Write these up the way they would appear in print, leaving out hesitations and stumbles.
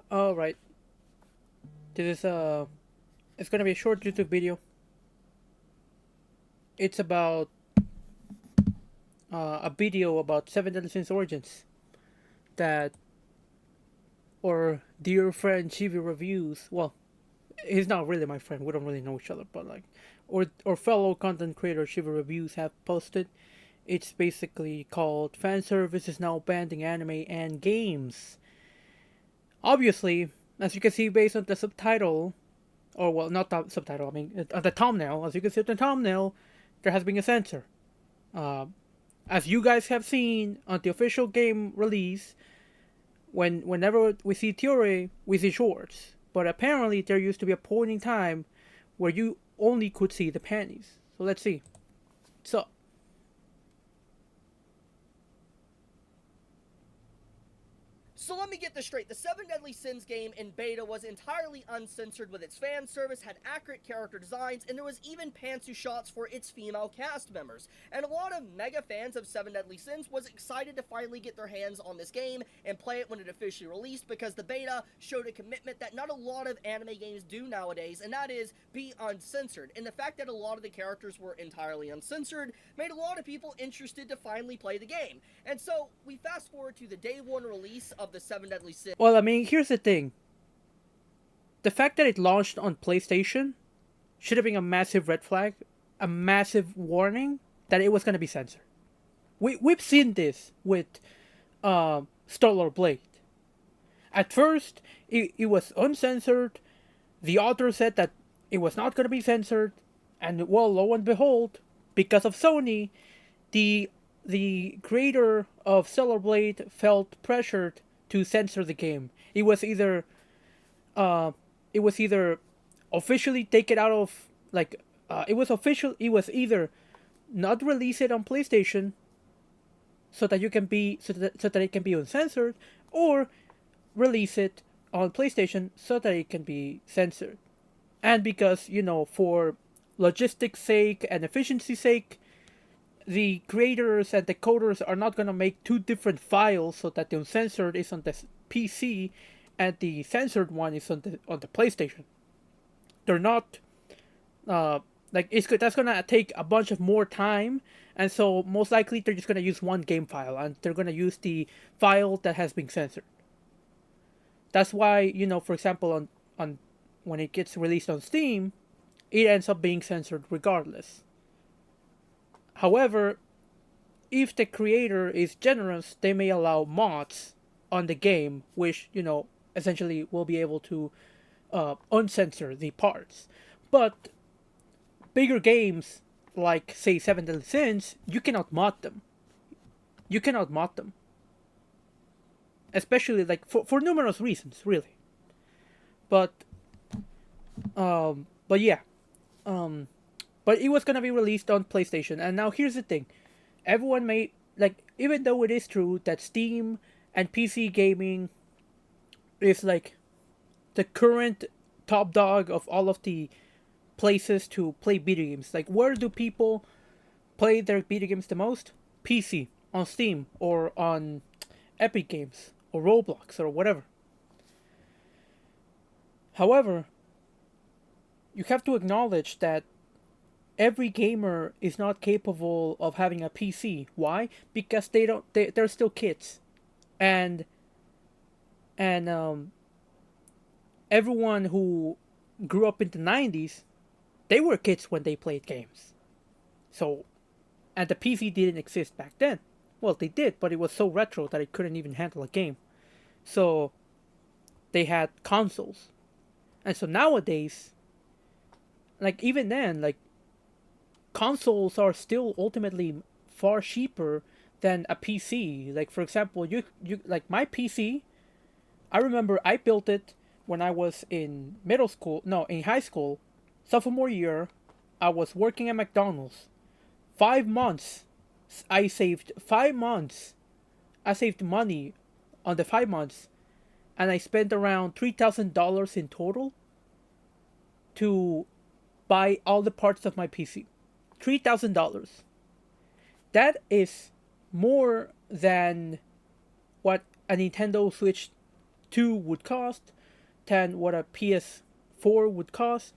All right. This is it's gonna be a short YouTube video. It's about a video about Seven Deadly Sins Origins that or dear friend Chibi reviews. Well, he's not really my friend. We don't really know each other, but like, or fellow content creator Chibi reviews have posted. It's basically called fan service is now banned in anime and games. Obviously, as you can see based on the subtitle, or well, not the subtitle. I mean, the thumbnail. As you can see on the thumbnail, there has been a censor. Uh, as you guys have seen on the official game release, whenever we see theory, we see shorts. But apparently, there used to be a point in time where you only could see the panties. So let's see. So So let me get this straight. The Seven Deadly Sins game in beta was entirely uncensored with its fan service, had accurate character designs, and there was even pantsu shots for its female cast members. And a lot of mega fans of Seven Deadly Sins was excited to finally get their hands on this game and play it when it officially released, because the beta showed a commitment that not a lot of anime games do nowadays, and that is be uncensored. And the fact that a lot of the characters were entirely uncensored made a lot of people interested to finally play the game. And so we fast forward to the day one release of the Seven Deadly Sins. well, I mean, here's the thing. The fact that it launched on PlayStation should have been a massive red flag, a massive warning that it was going to be censored. We've seen this with Stellar Blade. At first, it was uncensored. The author said that it was not going to be censored, and well, lo and behold, because of Sony, the the creator of Stellar Blade felt pressured to censor the game. Uh, it was either officially take it out of like it was official. It was either not release it on PlayStation so that you can be so that it can be uncensored, or release it on PlayStation so that it can be censored. And because for logistics sake and efficiency sake, the creators and the coders are not going to make two different files so that the uncensored is on the PC and the censored one is on the PlayStation. They're not like that's gonna take a bunch of more time, and so most likely they're just gonna use one game file and they're gonna use the file that has been censored. That's why for example, on when it gets released on Steam, it ends up being censored regardless. However, if the creator is generous, they may allow mods on the game, which essentially will be able to uncensor the parts. But bigger games like say Seven Deadly Sins, you cannot mod them. You cannot mod them, especially like for numerous reasons, really. But but yeah, um, but it was gonna be released on PlayStation, and now here's the thing: everyone may like, even though it is true that Steam and PC gaming is like the current top dog of all of the places to play video games. Like, where do people play their video games the most? PC, on Steam, or on Epic Games, or Roblox, or whatever. However, you have to acknowledge that every gamer is not capable of having a PC. Why? Because they're still kids, and and everyone who grew up in the 90s, they were kids when they played games. So, and the PC didn't exist back then. Well, they did, but it was so retro that it couldn't even handle a game. So, they had consoles. And so nowadays, like even then, like consoles are still ultimately far cheaper than a PC. Like for example, you like my PC, I remember I built it when I was in middle school, no, in high school, sophomore year. I was working at McDonald's. 5 months. I saved 5 months. I saved money on the 5 months, and I spent around $3,000 in total to buy all the parts of my PC. $3,000. That is more than what a Nintendo Switch 2 would cost, than what a PS4 would cost.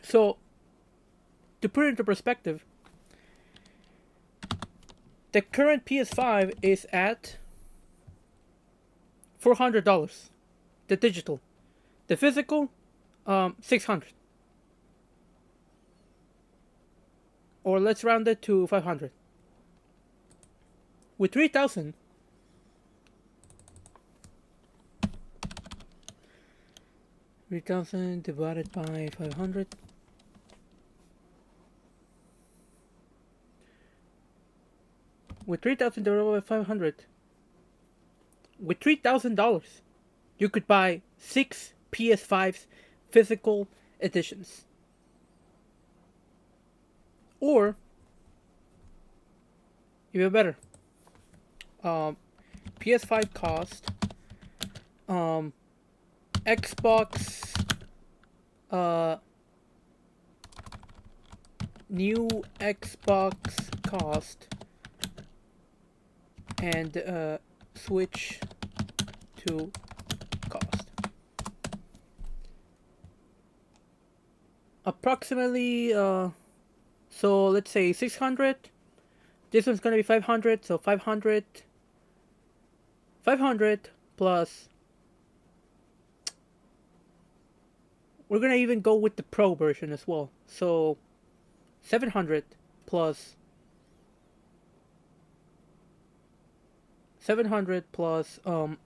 So, to put it into perspective, the current PS5 is at $400. The digital, the physical, 600. Or let's round it to 500. With 3,000, divided by 500. With 3,000 divided by 500. With $3,000, you could buy 6 PS5s physical editions. Or, even better, PS5 cost, Xbox, new Xbox cost, and Switch 2 cost. Approximately, so let's say 600. This one's gonna be 500, so 500 plus. We're gonna even go with the Pro version as well. So 700 plus 700 plus we're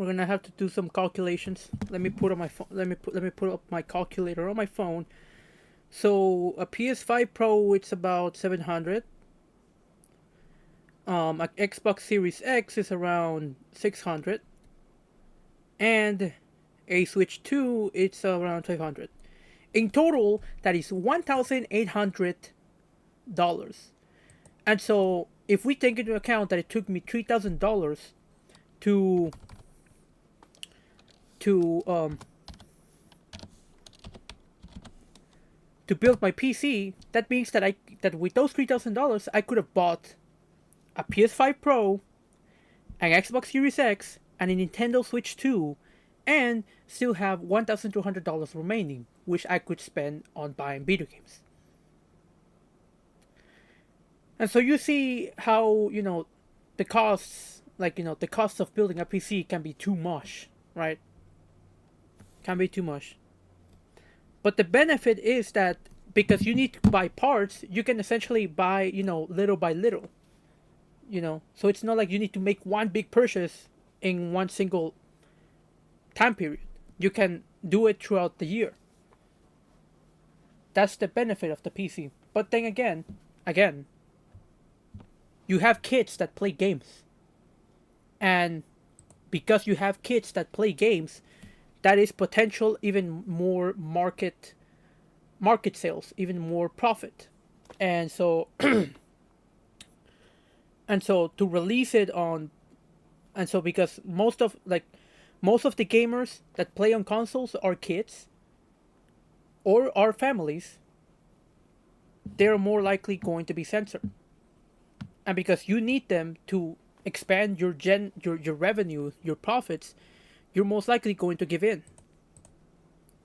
gonna have to do some calculations. Let me put on my phone. Let me put up my calculator on my phone. So a PS5 Pro, it's about 700. A Xbox Series X is around 600, and a Switch 2, it's around 500. In total, that is $1,800. And so, if we take into account that it took me $3,000 to build my PC, that means that with those $3,000 I could have bought a PS5 Pro, an Xbox Series X, and a Nintendo Switch 2, and still have $1,200 remaining, which I could spend on buying video games. And so you see how, the costs, the cost of building a PC can be too much, right? Can be too much. But the benefit is that because you need to buy parts, you can essentially buy, little by little. So it's not like you need to make one big purchase in one single time period. You can do it throughout the year. That's the benefit of the PC. But then again, you have kids that play games. And because you have kids that play games, that is potential even more market sales, even more profit. And so to release it on, and so because most of the gamers that play on consoles are kids or are families, they're more likely going to be censored. And because you need them to expand your revenue, your profits, you're most likely going to give in.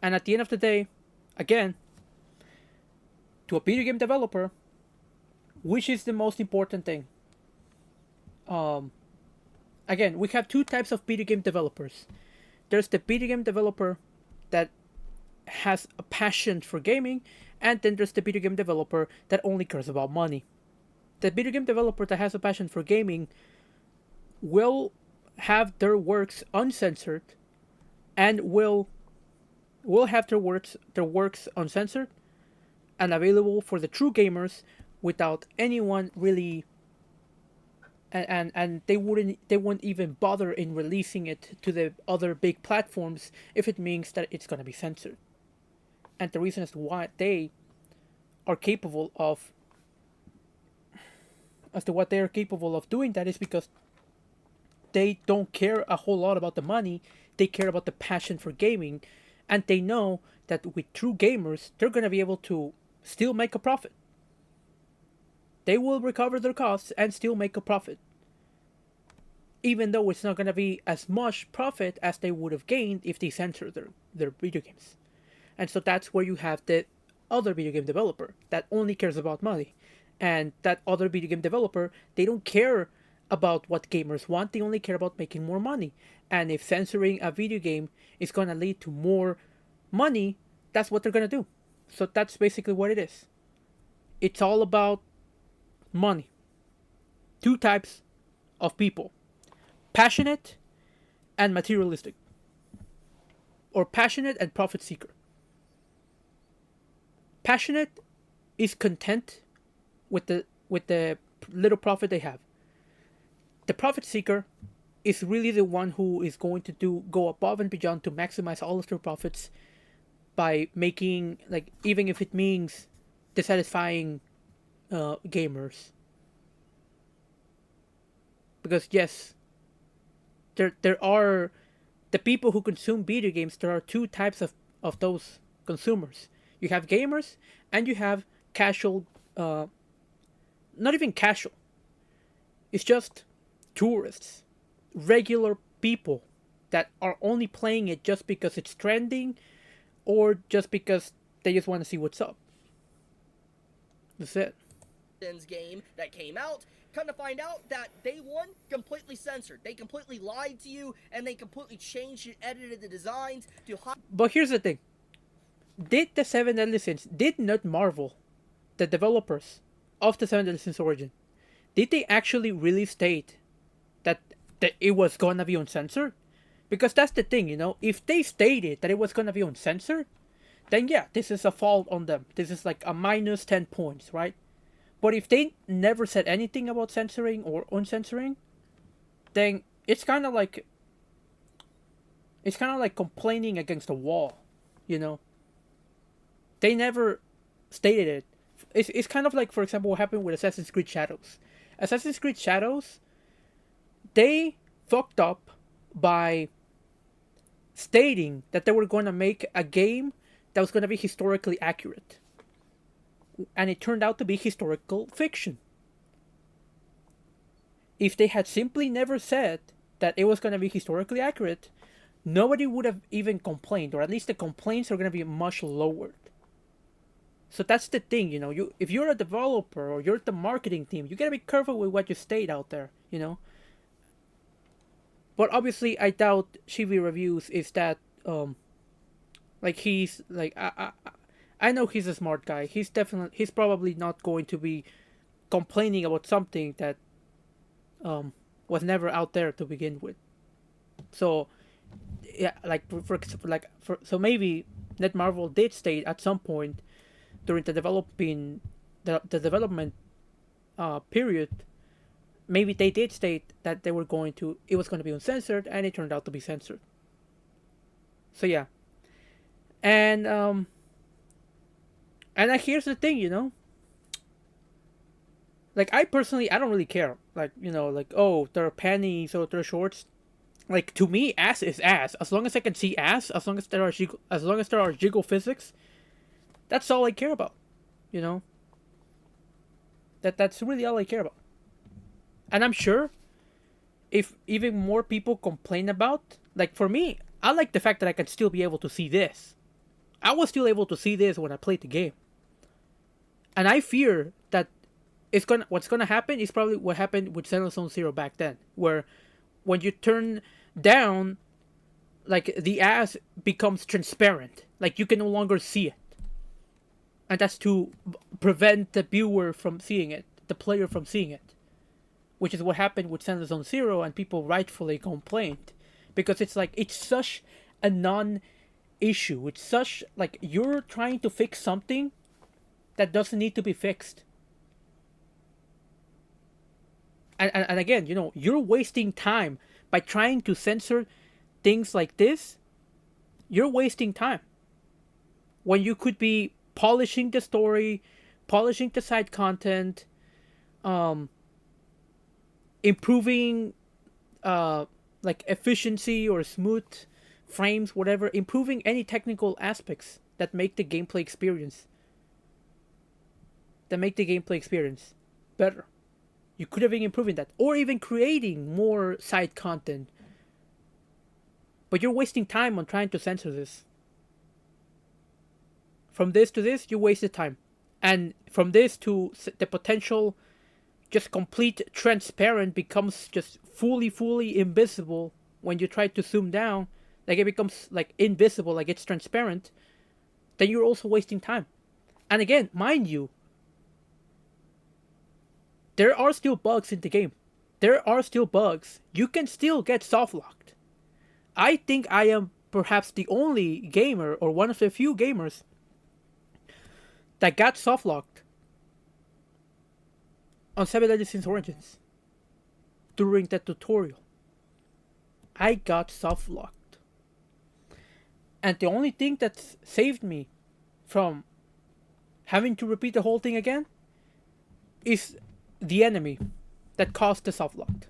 And at the end of the day, again, to a video game developer, which is the most important thing? Again, we have two types of video game developers. There's the video game developer that has a passion for gaming, and then there's the video game developer that only cares about money. The video game developer that has a passion for gaming will have their works uncensored, and will have their works uncensored and available for the true gamers without anyone really, and they won't even bother in releasing it to the other big platforms if it means that it's going to be censored. And the reason as to why they are capable of doing that is because they don't care a whole lot about the money. They care about the passion for gaming, and they know that with true gamers, they're going to be able to still make a profit. They will recover their costs and still make a profit. even though it's not going to be as much profit as they would have gained if they censor their video games. And so that's where you have the other video game developer that only cares about money. And that other video game developer, they don't care about what gamers want, they only care about making more money. And if censoring a video game is going to lead to more money, that's what they're going to do. So that's basically what it is. It's all about money. Two types of people: passionate and materialistic, or passionate and profit seeker. Passionate is content with the little profit they have. The profit seeker is really the one who is going to go above and beyond to maximize all of their profits by making, like, even if it means dissatisfying gamers. Because yes, there are the people who consume video games. There are two types of those consumers. You have gamers and you have casual, not even casual. It's just tourists, regular people that are only playing it just because it's trending or just because they just want to see what's up. That's it. Game that came out, come to find out that day one, completely censored. They completely lied to you, and they completely changed and edited the designs to hide. But here's the thing. Did the Seven Deadly Sins, did not Marvel, the developers of the Seven Deadly Sins Origin, did they actually really state that it was gonna be uncensored? Because that's the thing, you know, if they stated that it was gonna be uncensored, then yeah, this is a fault on them. This is like a minus 10 points, right? But if they never said anything about censoring or uncensoring, then it's kind of like complaining against a wall, you know. They never stated it. It's kind of like, for example, what happened with Assassin's Creed Shadows. Assassin's Creed Shadows, they fucked up by stating that they were going to make a game that was going to be historically accurate. And it turned out to be historical fiction. If they had simply never said that it was going to be historically accurate, nobody would have even complained, or at least the complaints are going to be much lowered. So that's the thing, you know. If you're a developer or you're the marketing team, you gotta be careful with what you state out there, you know. But obviously, I doubt Shivi Reviews is that like he's like I know he's a smart guy. He's probably not going to be complaining about something that was never out there to begin with. So yeah, so maybe Netmarble did state at some point during the development period, maybe they did state that it was going to be uncensored, and it turned out to be censored. So yeah, and here's the thing, you know. Like, I personally, I don't really care. Like, you know, like, oh, there are panties or there are shorts. Like, to me, ass is ass. As long as I can see ass, as long as there are jiggle physics, that's all I care about. You know? That's really all I care about. And I'm sure if even more people complain about, like, for me, I like the fact that I can still be able to see this. I was still able to see this when I played the game. And I fear that what's gonna happen is probably what happened with Zenless Zone Zero back then, where when you turn down, like, the ass becomes transparent, like you can no longer see it, and that's to prevent the viewer from seeing it, the player from seeing it, which is what happened with Zenless Zone Zero, and people rightfully complained because it's like it's such a non-issue. It's such like you're trying to fix something that doesn't need to be fixed. And again, you know, you're wasting time by trying to censor things like this. You're wasting time when you could be polishing the story, polishing the side content, improving like efficiency or smooth frames, whatever, improving any technical aspects that make the gameplay experience better. You could have been improving that, or even creating more side content. But you're wasting time on trying to censor this. From this to this, you wasted time. And from this to the potential just complete transparent becomes just fully invisible when you try to zoom down. Like it becomes like invisible, like it's transparent. Then you're also wasting time. And again, mind you, there are still bugs in the game. There are still bugs. You can still get soft locked. I think I am perhaps the only gamer, or one of the few gamers, that got soft locked on 7 Deadly Sins Origins during the tutorial. I got soft locked. And the only thing that saved me from having to repeat the whole thing again is the enemy that caused the soft lock.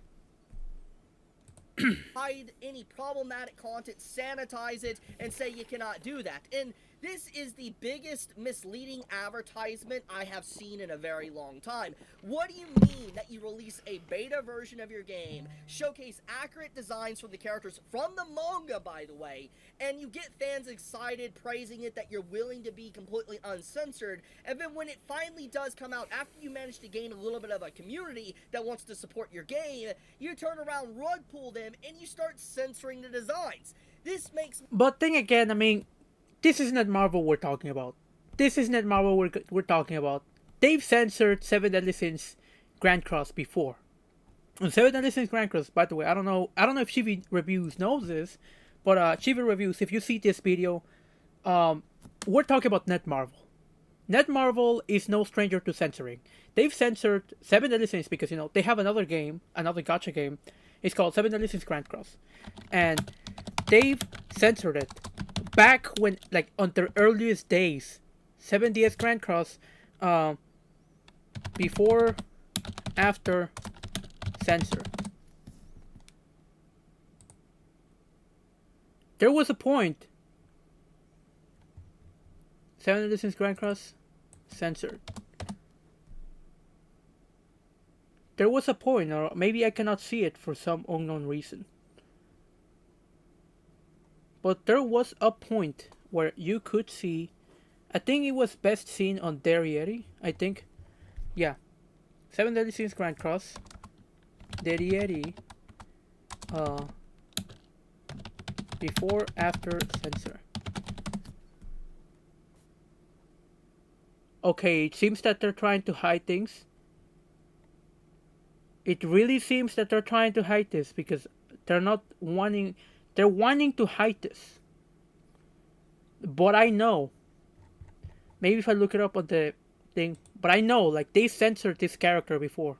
Hide any problematic content, sanitize it, and say you cannot do that. And this is the biggest misleading advertisement I have seen in a very long time. What do you mean that you release a beta version of your game, showcase accurate designs from the characters from the manga, by the way, and you get fans excited, praising it, that you're willing to be completely uncensored, and then when it finally does come out, after you manage to gain a little bit of a community that wants to support your game, you turn around, rug pull them, and you start censoring the designs. This makes... But then again, I mean, this isn't Marvel we're talking about. This isn't Marvel we're talking about. They've censored 7 Deadly Sins Grand Cross before. And 7 Deadly Sins Grand Cross, by the way, I don't know if Chibi Reviews knows this, but Chibi Reviews, if you see this video, we're talking about Netmarble. Netmarble is no stranger to censoring. They've censored 7 Deadly Sins because, you know, they have another game, another gacha game. It's called 7 Deadly Sins Grand Cross. And they've censored it back when, like, on their earliest days. 7DS Grand Cross, before, after, censor. There was a point. 7 Deadly Sins Grand Cross, censored. There was a point, or maybe I cannot see it for some unknown reason. But there was a point where you could see, I think it was best seen on Derriere, I think. Yeah. 7 Deadly Sins Grand Cross, Derriere, before, after, censor. Okay, it seems that they're trying to hide things. It really seems that they're trying to hide this because they're not wanting... They're wanting to hide this. But I know. Maybe if I look it up on the thing. But I know, like, they censored this character before.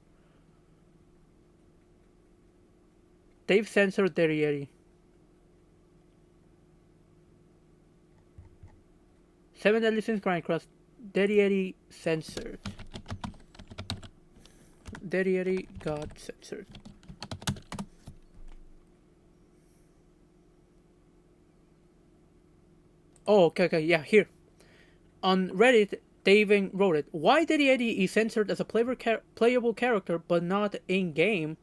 They've censored Derriere. 7 Deadly Sins Grand Cross, Derriere censored. Derriere got censored. Oh, okay, yeah, here. On Reddit, they even wrote it. Why Derriere is censored as a playable character, but not in game?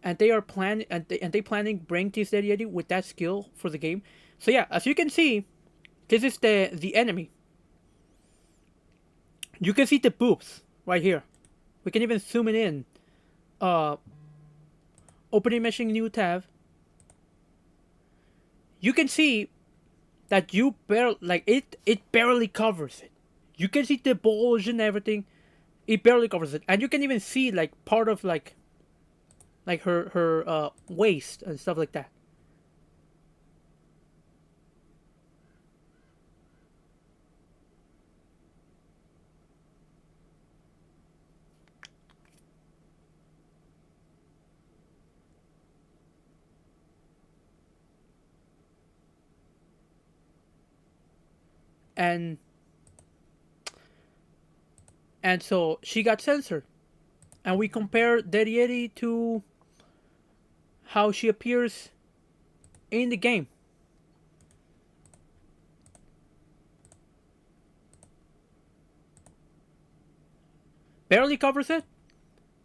And they are they planning bring this Derriere with that skill for the game. So yeah, as you can see, this is the enemy. You can see the boobs right here. We can even zoom it in. Opening meshing new tab. You can see that it barely covers it. You can see the bulge and everything. It barely covers it, and you can even see like part of like her waist and stuff like that. And so she got censored. And we compare Derriere to how she appears in the game. Barely covers it,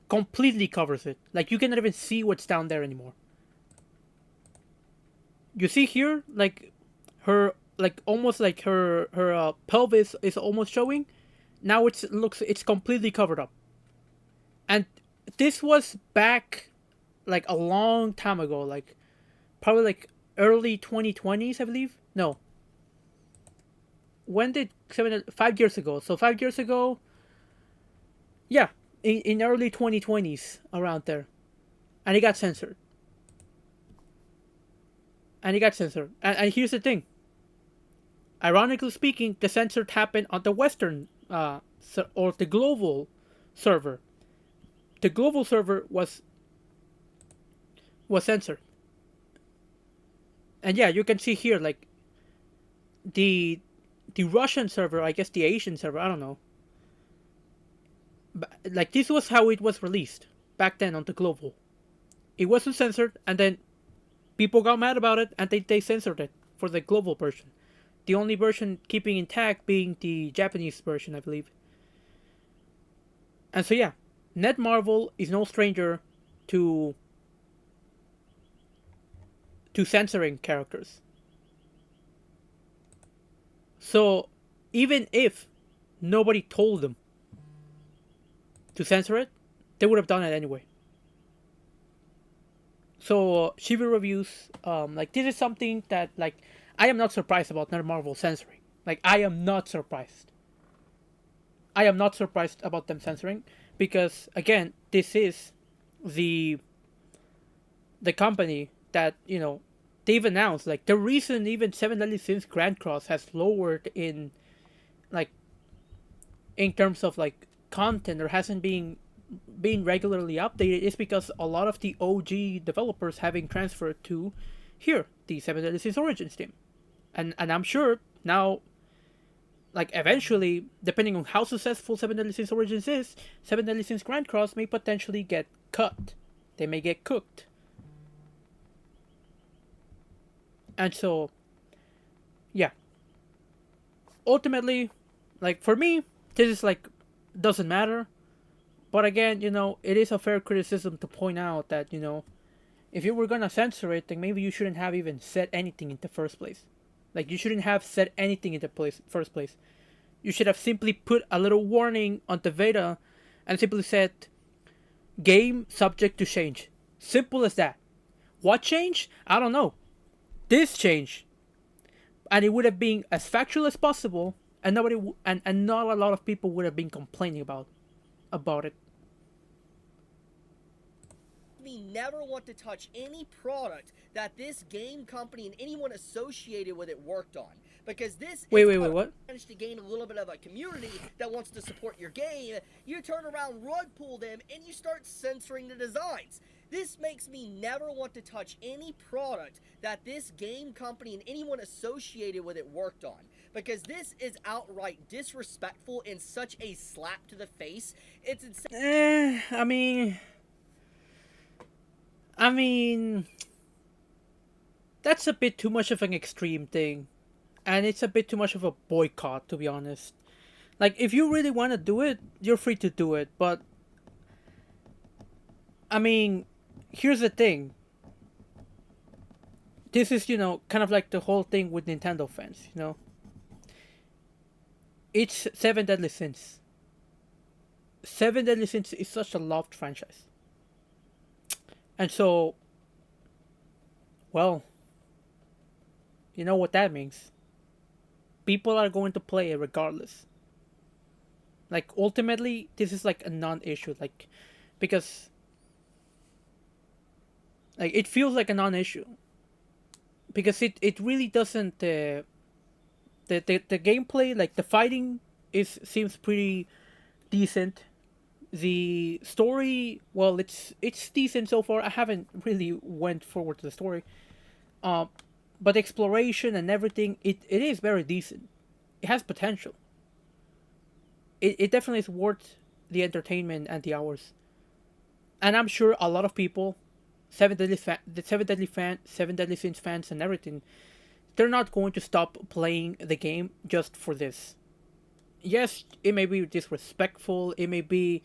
completely covers it. Like you cannot even see what's down there anymore. You see here, like her, like almost like her pelvis is almost showing. Now it's completely covered up, and this was back like a long time ago, like probably like early 2020s, I believe. No, when did 5 years ago? So 5 years ago, yeah, in early 2020s around there, and it got censored. And it got censored. And here's the thing. Ironically speaking, the censored happened on the Western or the global server. The global server was censored. And yeah, you can see here like the the Russian server, I guess the Asian server, I don't know. But, like this was how it was released back then on the global. It wasn't censored, and then people got mad about it, and they censored it for the global version. The only version keeping intact being the Japanese version, I believe. And so yeah, Netmarble is no stranger to censoring characters. So even if nobody told them to censor it, they would have done it anyway. So Shibu reviews, like this is something that like I am not surprised about Netmarble censoring. Like I am not surprised. I am not surprised about them censoring because again, this is the company that they've announced like the reason even Seven Deadly Sins Grand Cross has lowered in like in terms of like content or hasn't been regularly updated is because a lot of the OG developers having transferred to here the Seven Deadly Sins Origins team, and I'm sure now like eventually, depending on how successful Seven Deadly Sins Origins is, Seven Deadly Sins Grand Cross may potentially get cut. They may get cooked. And so, yeah. Ultimately, like for me, this is like doesn't matter. But again, it is a fair criticism to point out that, if you were gonna censor it, then maybe you shouldn't have even said anything in the first place. Like you shouldn't have said anything in the first place. You should have simply put a little warning on the Veda and simply said, game subject to change. Simple as that. What change? I don't know. This change. And it would have been as factual as possible, and and not a lot of people would have been complaining about it. We never want to touch any product that this game company and anyone associated with it worked on. Because this Wait, is what? managed to gain a little bit of a community that wants to support your game. You turn around, rug pull them, and you start censoring the designs. This makes me never want to touch any product that this game company and anyone associated with it worked on. Because this is outright disrespectful and such a slap to the face. It's insane. I mean, that's a bit too much of an extreme thing. And it's a bit too much of a boycott, to be honest. Like, if you really want to do it, you're free to do it. But, I mean, here's the thing. This is, kind of like the whole thing with Nintendo fans. It's Seven Deadly Sins. Seven Deadly Sins is such a loved franchise. And so, well, you know what that means. People are going to play it regardless. Like, ultimately, this is like a non-issue. Like, because, like, it feels like a non-issue. Because it really doesn't, the gameplay, like, the fighting seems pretty decent. The story, well, it's decent so far. I haven't really went forward to the story, but exploration and everything, it is very decent. It has potential. It definitely is worth the entertainment and the hours. And I'm sure a lot of people, Seven Deadly Sins fans and everything, they're not going to stop playing the game just for this. Yes, it may be disrespectful. It may be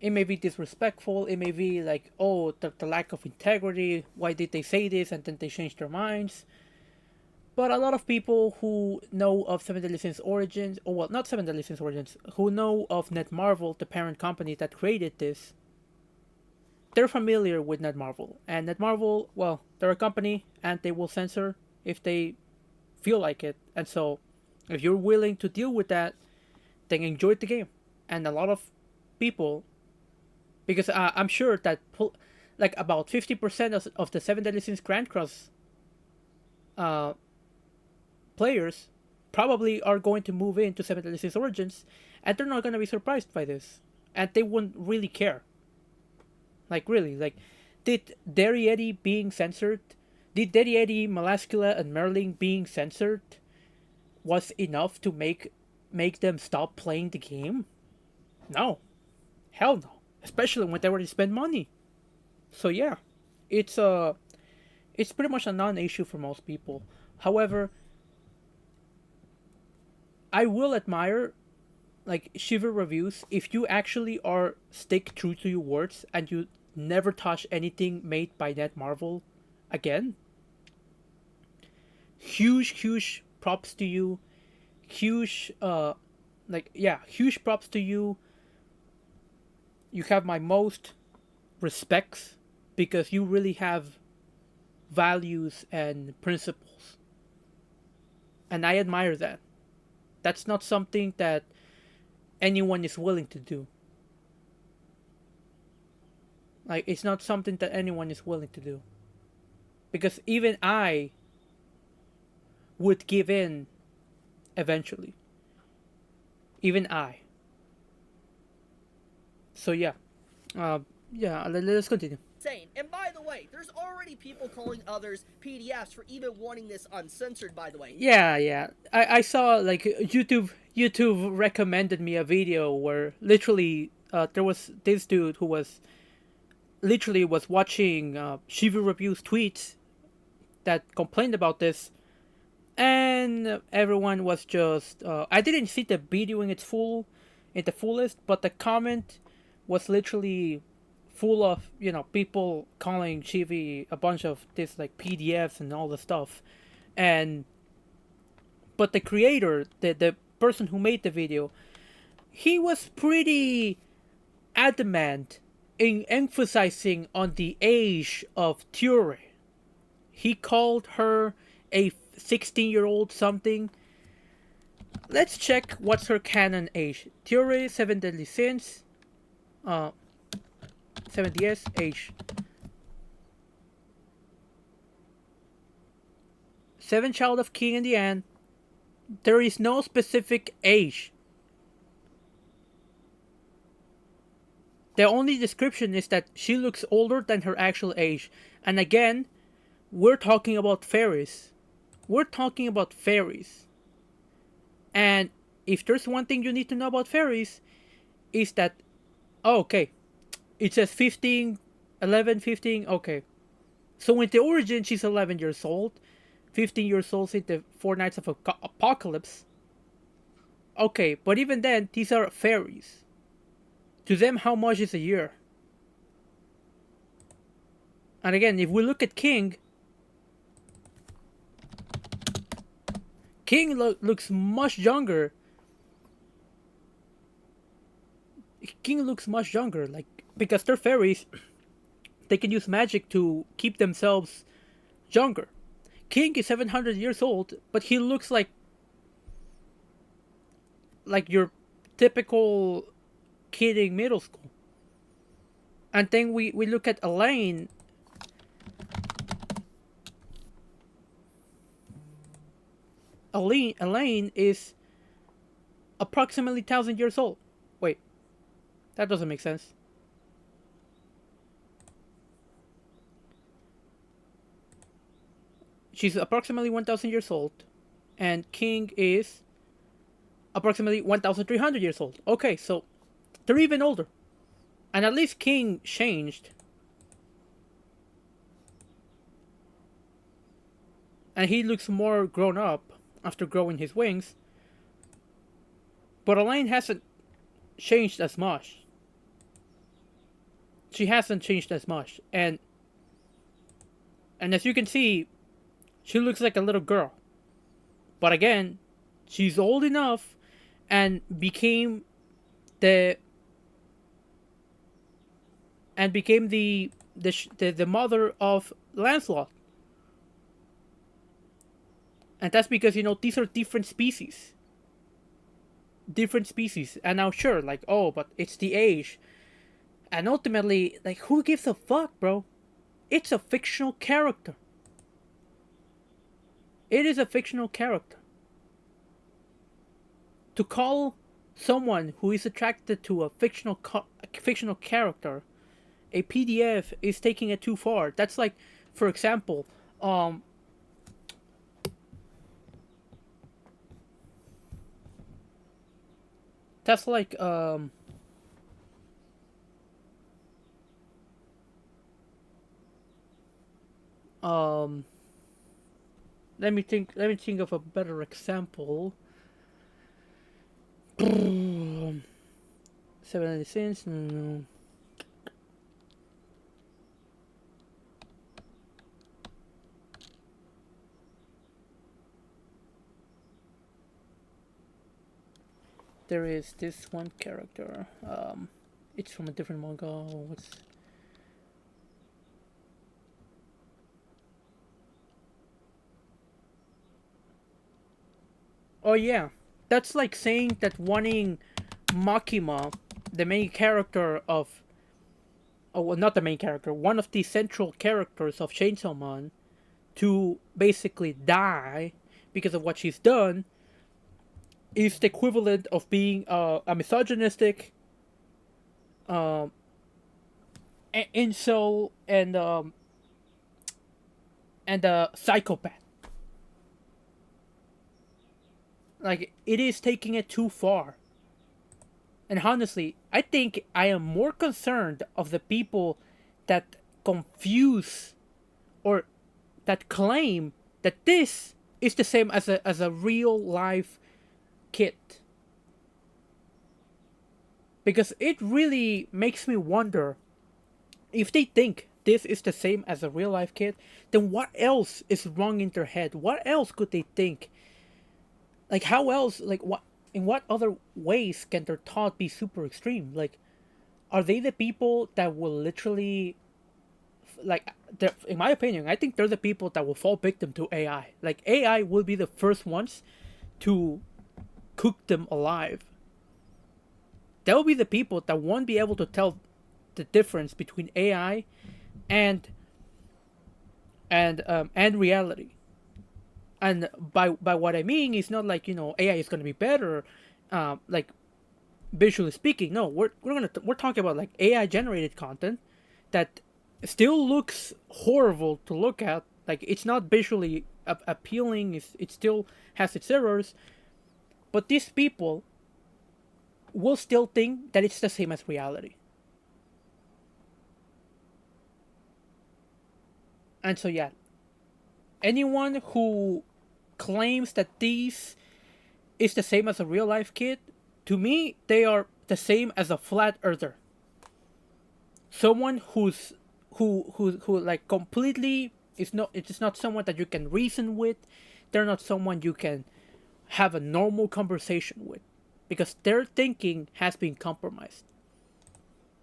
It may be disrespectful. It may be like, oh, the lack of integrity. Why did they say this? And then they change their minds. But a lot of people who know of Seven Deadly Sins origins, or well, not Seven Deadly Sins origins, who know of Netmarble, the parent company that created this, they're familiar with Netmarble. And Netmarble, well, they're a company and they will censor if they feel like it. And so, if you're willing to deal with that, then enjoy the game. And a lot of people, because I'm sure that like about 50% of the Seven Deadly Sins Grand Cross uh, players probably are going to move into Seven Deadly Sins Origins, and they're not going to be surprised by this, and they wouldn't really care. Like really, like did Darietti being censored, did Darietti, Malascula, and Merling being censored was enough to make them stop playing the game? No, hell no. Especially when they already spend money. So yeah, it's it's pretty much a non-issue for most people. However, I will admire like Shiver reviews if you actually are stick true to your words and you never touch anything made by Netmarble again. Huge props to you. Huge huge props to you. You have my most respects because you really have values and principles. And I admire that. That's not something that anyone is willing to do. Like, it's not something that anyone is willing to do. Because even I would give in eventually. Even I. So, yeah. Let's continue. Insane. And by the way, there's already people calling others PDFs for even wanting this uncensored, by the way. Yeah. I saw, like, YouTube recommended me a video where literally there was this dude who was literally was watching Shivu Review's tweets that complained about this, and everyone was just I didn't see the video in the fullest, but the comment was literally full of people calling Chibi a bunch of this like PDFs and all the stuff, but the creator, the person who made the video, he was pretty adamant in emphasizing on the age of Ture. He called her a 16-year-old something. Let's check what's her canon age. Ture, 7 Deadly Sins. 70s age. 7 Child of King in the end. There is no specific age. The only description is that she looks older than her actual age. And again, we're talking about fairies. And if there's one thing you need to know about fairies, is that, okay, it says 15, 11, 15, okay. So in the origin, she's 11 years old. 15 years old in the Four Nights of Apocalypse. Okay, but even then, these are fairies. To them, how much is a year? And again, if we look at King looks much younger. King looks much younger, like, because they're fairies, they can use magic to keep themselves younger. King is 700 years old, but he looks like your typical kid in middle school. And then we look at Elaine. Elaine is approximately 1,000 years old. Wait, that doesn't make sense. She's approximately 1,000 years old, and King is approximately 1,300 years old. Okay, so they're even older. And at least King changed. And he looks more grown up after growing his wings. But Elaine hasn't changed as much. she hasn't changed as much, and as you can see, she looks like a little girl. But again, she's old enough and the became the mother of Lancelot. And that's because, these are different species. Different species. And now sure, like, oh, but it's the age. And ultimately, like, who gives a fuck, bro? It's a fictional character. It is a fictional character. To call someone who is attracted to a fictional character a PDF is taking it too far. That's like, for example, that's like let me think of a better example. 796. No. There is this one character. It's from a different manga. What's Oh yeah, that's like saying that wanting Makima, the main character of, oh well, not the main character, one of the central characters of Chainsaw Man, to basically die because of what she's done, is the equivalent of being a misogynistic, incel, and a psychopath. Like, it is taking it too far. And honestly, I think I am more concerned of the people that confuse or that claim that this is the same as a real life kid. Because it really makes me wonder, if they think this is the same as a real life kid, then what else is wrong in their head? What else could they think? Like, how else, like, what, in what other ways can their thought be super extreme? Like, are they the people that will literally, like, in my opinion, I think they're the people that will fall victim to AI. Like, AI will be the first ones to cook them alive. They'll be the people that won't be able to tell the difference between AI and reality. And by what I mean is not like, AI is going to be better, like, visually speaking. No, we're talking about like AI generated content that still looks horrible to look at. Like, it's not visually appealing. It still has its errors, but these people will still think that it's the same as reality. And so yeah, anyone who claims that this is the same as a real life kid, to me, they are the same as a flat earther. Someone who like completely is not. It's not someone that you can reason with. They're not someone you can have a normal conversation with, because their thinking has been compromised.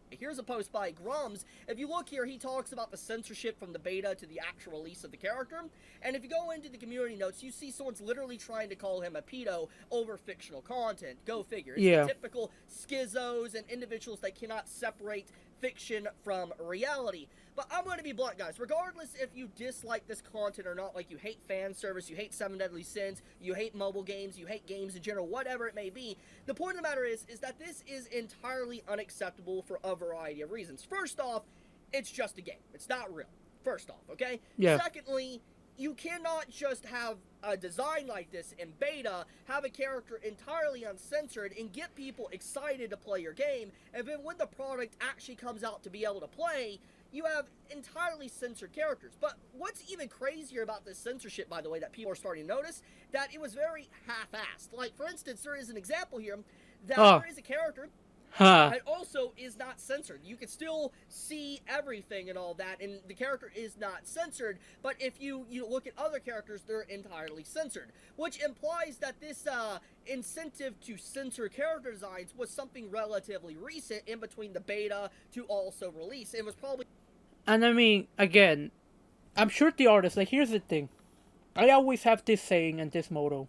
Here's a post by Grums. If you look here, he talks about the censorship from the beta to the actual release of the character. And if you go into the community notes, you see someone's literally trying to call him a pedo over fictional content. Go figure. It's Yeah. the typical schizos and individuals that cannot separate fiction from reality. But I'm going to be blunt, guys. Regardless if you dislike this content or not, like you hate fan service, you hate Seven Deadly Sins, you hate mobile games, you hate games in general, whatever it may be, the point of the matter is that this is entirely unacceptable for a variety of reasons. First off, it's just a game. It's not real. First off, okay? Yeah. Secondly, you cannot just have a design like this in beta, have a character entirely uncensored, and get people excited to play your game, and then when the product actually comes out to be able to play, you have entirely censored characters. But what's even crazier about this censorship, by the way, that people are starting to notice, that it was very half-assed. Like, for instance, there is an example here that there is a character Huh. and also is not censored. You can still see everything and all that, and the character is not censored. But if you look at other characters, they're entirely censored, which implies that this incentive to censor character designs was something relatively recent in between the beta to also release. It was probably And I mean, again, I'm sure the artist, like, here's the thing. I always have this saying and this motto.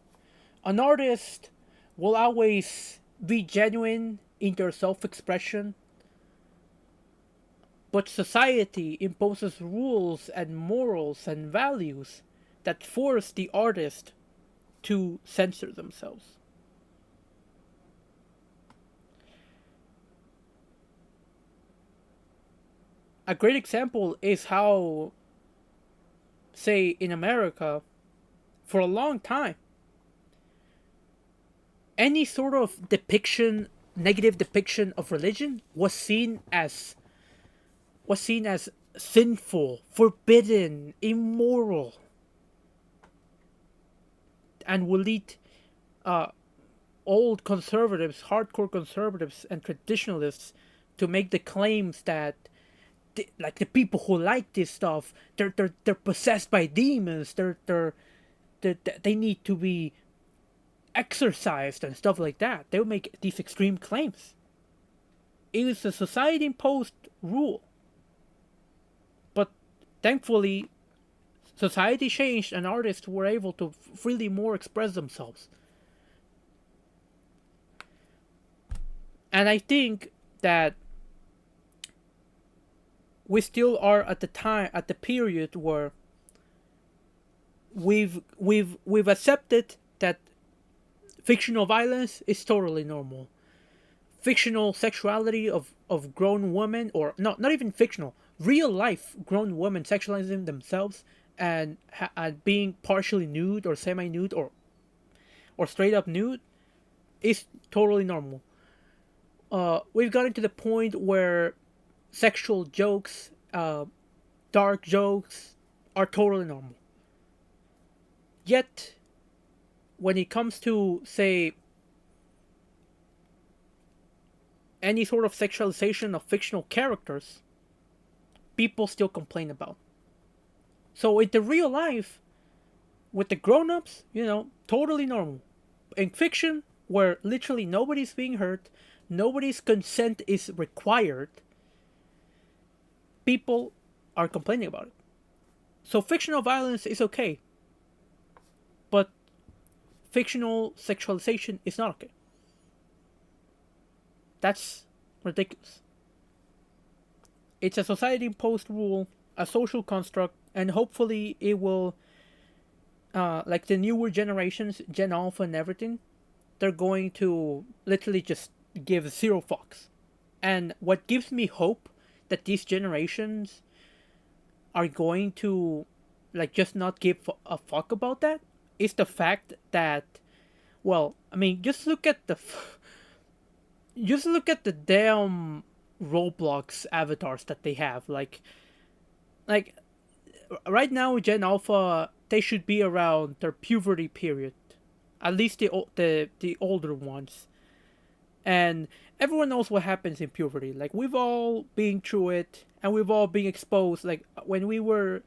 An artist will always be genuine in their self expression, but society imposes rules and morals and values that force the artist to censor themselves. A great example is how, say, in America, for a long time, any sort of depiction, negative depiction of religion was seen as sinful, forbidden, immoral, and will lead uh, old conservatives, hardcore conservatives, and traditionalists to make the claims that like the people who like this stuff, they're possessed by demons. They need to be exorcised and stuff like that. They'll make these extreme claims. It is a society imposed rule, but thankfully, society changed and artists were able to freely more express themselves. And I think that we still are at the period where we've accepted that fictional violence is totally normal. Fictional sexuality of grown women, or not even fictional, real life grown women sexualizing themselves and being partially nude or semi nude or straight up nude is totally normal. We've gotten to the point where sexual jokes, dark jokes, are totally normal. Yet, when it comes to, say, any sort of sexualization of fictional characters, people still complain about. So, in the real life, with the grown ups, totally normal. In fiction, where literally nobody's being hurt, nobody's consent is required, people are complaining about it. So, fictional violence is okay, but fictional sexualization is not okay. That's ridiculous. It's a society imposed rule, a social construct, and hopefully it will, like the newer generations, Gen Alpha and everything, they're going to literally just give zero fucks. And what gives me hope that these generations are going to, like, just not give a fuck about that is the fact that, well, I mean, just look at the damn Roblox avatars that they have. Like right now, Gen Alpha, they should be around their puberty period, at least the older ones. And everyone knows what happens in puberty. Like, we've all been through it, and we've all been exposed. Like, when we were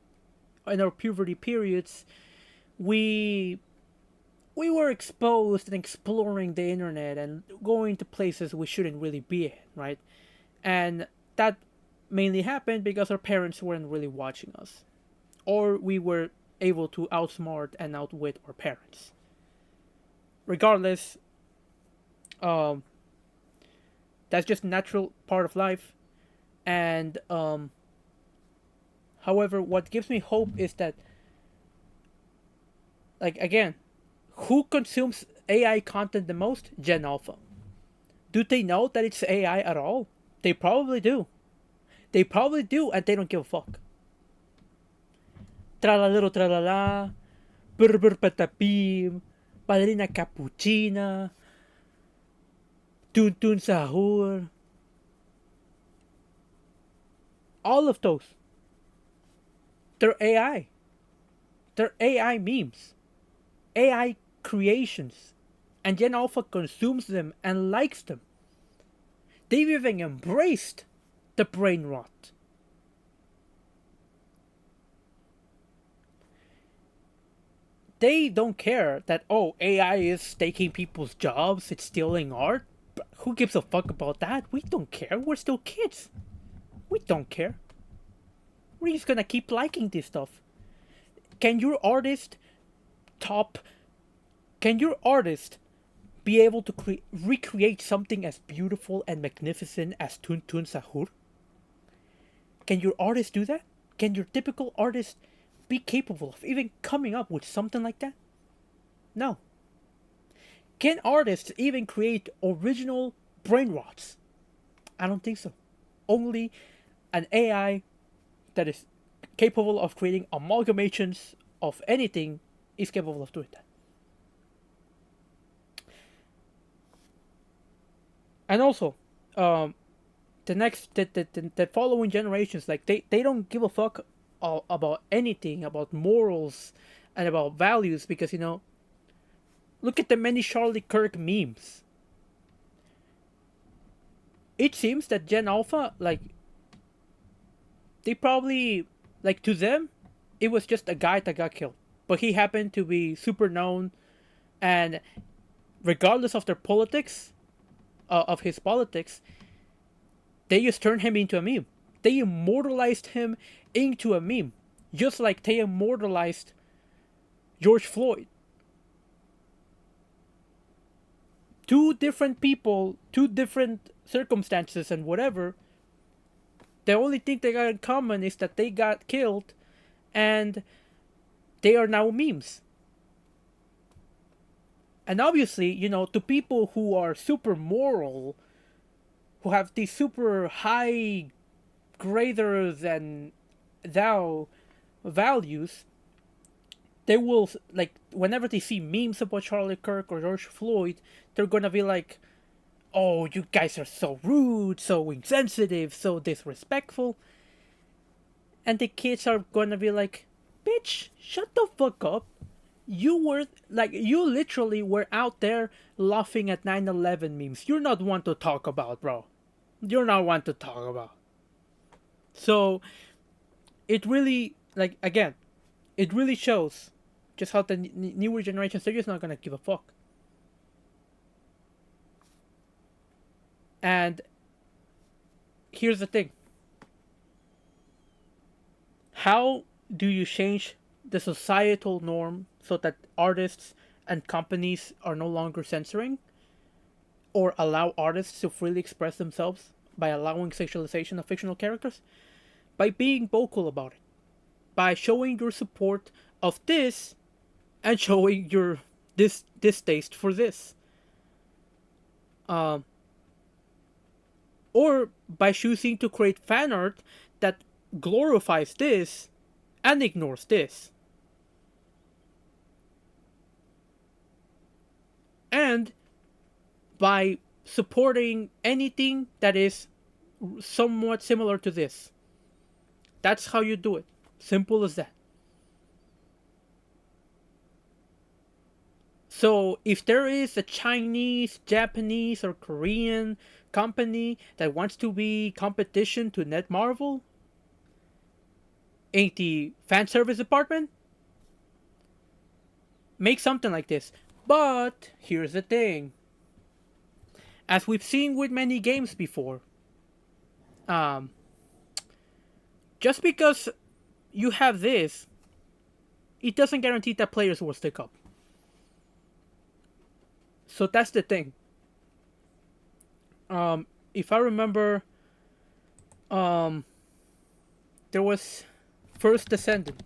in our puberty periods, we we were exposed and exploring the internet and going to places we shouldn't really be in, right? And that mainly happened because our parents weren't really watching us, or we were able to outsmart and outwit our parents. Regardless, um, that's just a natural part of life. And however, what gives me hope is that, like, again, who consumes AI content the most? Gen Alpha. Do they know that it's AI at all? They probably do. They probably do, and they don't give a fuck. Tralalero tralala, burbur patapim, ballerina cappuccina, tun tun sahur. All of those. They're AI. They're AI memes. AI creations. And Gen Alpha consumes them and likes them. They've even embraced the brain rot. They don't care that, oh, AI is taking people's jobs, it's stealing art. But who gives a fuck about that? We don't care. We're still kids. We don't care. We're just gonna keep liking this stuff. Can your artist top? Can your artist be able to recreate something as beautiful and magnificent as Tun Tun Sahur? Can your artist do that? Can your typical artist be capable of even coming up with something like that? No. Can artists even create original brain rots? I don't think so. Only an AI that is capable of creating amalgamations of anything is capable of doing that. And also, the following generations, like they don't give a fuck about anything, about morals and about values, because look at the many Charlie Kirk memes. It seems that Gen Alpha, like, they probably, like, to them, it was just a guy that got killed, but he happened to be super known, and regardless of their politics, of his politics, they just turned him into a meme. They immortalized him into a meme, just like they immortalized George Floyd. Two different people, two different circumstances, and whatever. The only thing they got in common is that they got killed, and they are now memes. And obviously, to people who are super moral, who have these super high, greater than thou values, they will, like, whenever they see memes about Charlie Kirk or George Floyd, they're gonna be like, oh, you guys are so rude, so insensitive, so disrespectful. And the kids are gonna be like, bitch, shut the fuck up. You literally were out there laughing at 9/11 memes. You're not one to talk about, bro. You're not one to talk about. So, it really, like, again, it really shows just how the newer generations, they're just not gonna give a fuck. And here's the thing. How do you change the societal norm so that artists and companies are no longer censoring or allow artists to freely express themselves by allowing sexualization of fictional characters? By being vocal about it. By showing your support of this and showing your distaste for this. Or by choosing to create fan art that glorifies this and ignores this. And by supporting anything that is somewhat similar to this. That's how you do it. Simple as that. So if there is a Chinese, Japanese, or Korean company that wants to be competition to Netmarble in the fan service department, make something like this. But here's the thing. As we've seen with many games before, just because you have this, it doesn't guarantee that players will stick up. So that's the thing. If I remember, there was First Descendant.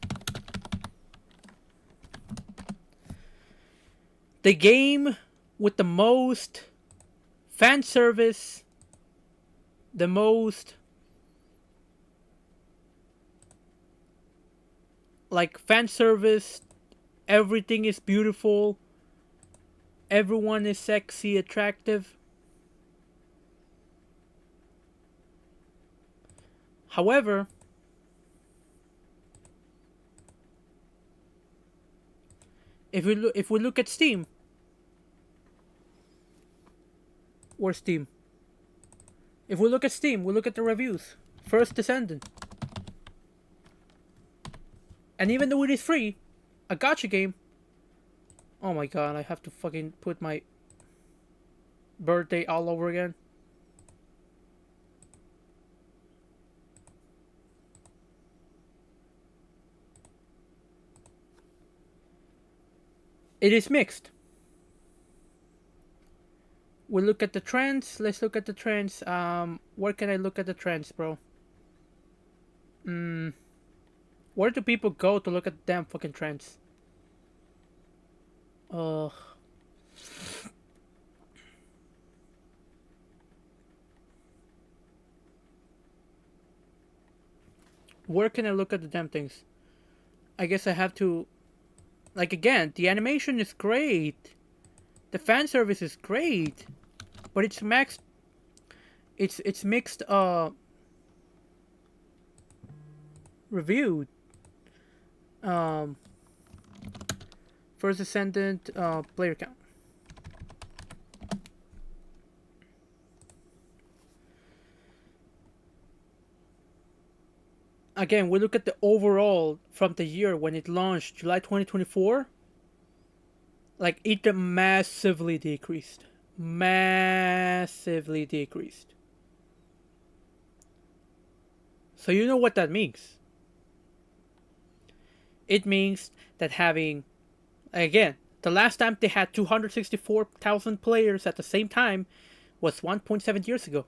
The game with the most fan service, the most like fan service, everything is beautiful, everyone is sexy, attractive. However, if we look at Steam, where's Steam? If we look at Steam, we look at the reviews. First Descendant. And even though it is free, a gacha game. Oh my god, I have to fucking put my birthday all over again. It is mixed. We look at the trends. Let's look at the trends. Where can I look at the trends, bro? Where do people go to look at the damn fucking trends? Where can I look at the damn things? I guess I have to. Like again, the animation is great. The fan service is great, but it's maxed. It's mixed. Reviewed. First Ascendant player count. Again, we look at the overall from the year when it launched, July 2024. Like, it massively decreased. Massively decreased. So you know what that means. It means that having, again, the last time they had 264,000 players at the same time was 1.7 years ago.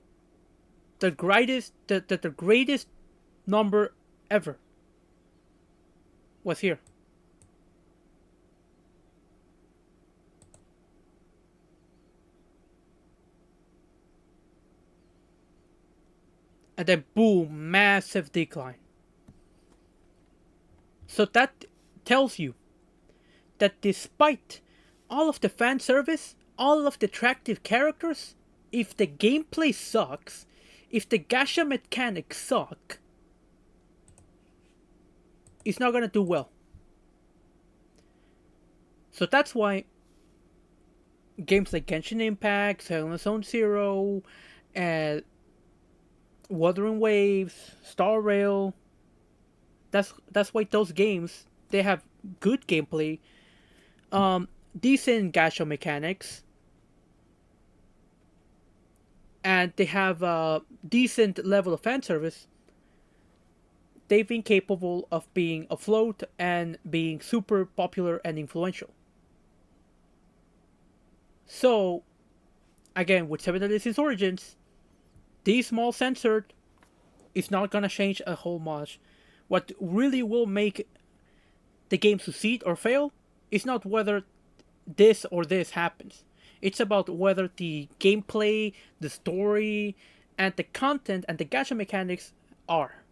The greatest number ever was here. And then boom, massive decline. So that tells you that despite all of the fan service, all of the attractive characters, if the gameplay sucks, if the gacha mechanics suck, it's not gonna do well. So that's why games like Genshin Impact, Silent Zone Zero, and Wuthering Waves, Star Rail. That's why those games, they have good gameplay, decent gacha mechanics, and they have a decent level of fan service. They've been capable of being afloat and being super popular and influential. So, again, with Seven Deadly Sins Origins, this small censored is not gonna change a whole much. What really will make the game succeed or fail is not whether this or this happens. It's about whether the gameplay, the story, and the content and the gacha mechanics are.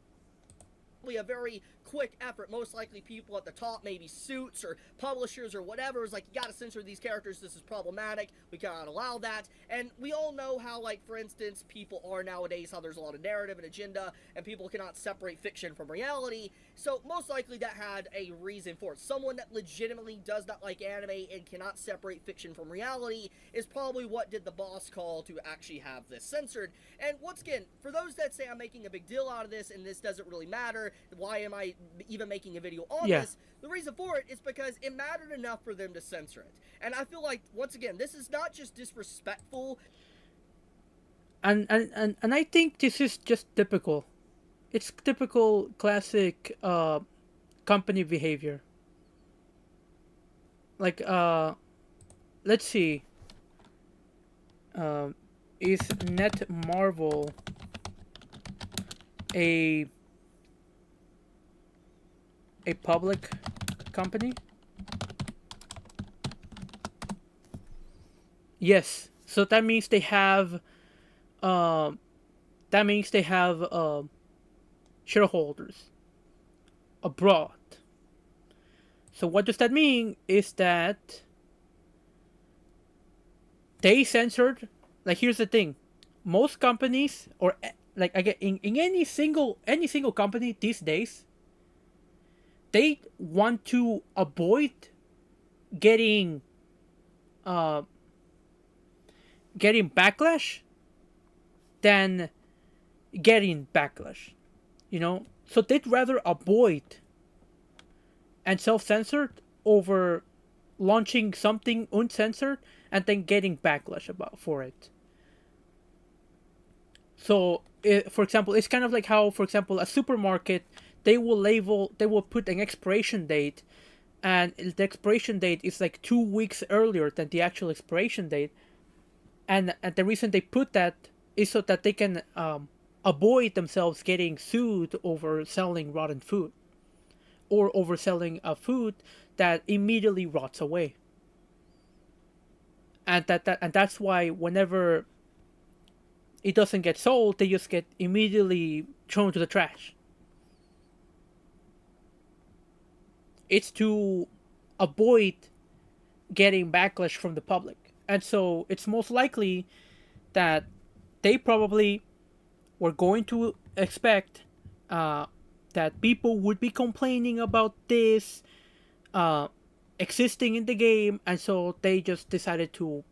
A very quick effort. Most likely people at the top, maybe suits or publishers or whatever, is like, you gotta censor these characters, this is problematic, we cannot allow that. And we all know how, like, for instance, people are nowadays, how there's a lot of narrative and agenda, and people cannot separate fiction from reality. So most likely that had a reason for it. Someone that legitimately does not like anime and cannot separate fiction from reality is probably what did the boss call to actually have this censored. And once again, for those that say I'm making a big deal out of this and this doesn't really matter, why am I even making a video on this? The reason for it is because it mattered enough for them to censor it. And I feel like, once again, this is not just disrespectful. And I think this is just typical. It's typical classic company behavior. Like, let's see. Is Netmarble a public company? Yes. So that means they have shareholders abroad. So what does that mean is that they censored. Like, here's the thing: most companies, or like again, in any single company these days, they want to avoid getting backlash than getting backlash, you know? So they'd rather avoid and self-censored over launching something uncensored and then getting backlash about for it. So, for example, it's kind of like how, for example, a supermarket, they will put an expiration date, and the expiration date is like 2 weeks earlier than the actual expiration date, and the reason they put that is so that they can avoid themselves getting sued over selling rotten food or overselling a food that immediately rots away. And that's why whenever it doesn't get sold, they just get immediately thrown to the trash. It's to avoid getting backlash from the public. And so it's most likely that they probably were going to expect that people would be complaining about this uh, existing in the game, and so they just decided to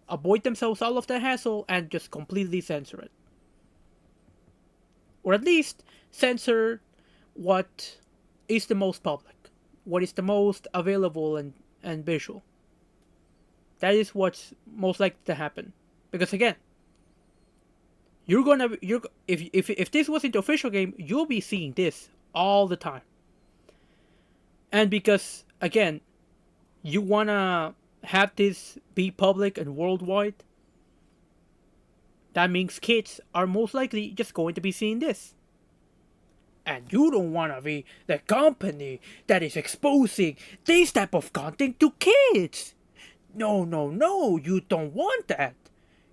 avoid themselves all of the hassle and just completely censor it. Or at least censor what is the most public, what is the most available and visual. That is what's most likely to happen. Because again, you're if this wasn't the official game, you'll be seeing this all the time. And because again, you wanna have this be public and worldwide, that means kids are most likely just going to be seeing this. And you don't want to be the company that is exposing this type of content to kids. No, no, no, you don't want that.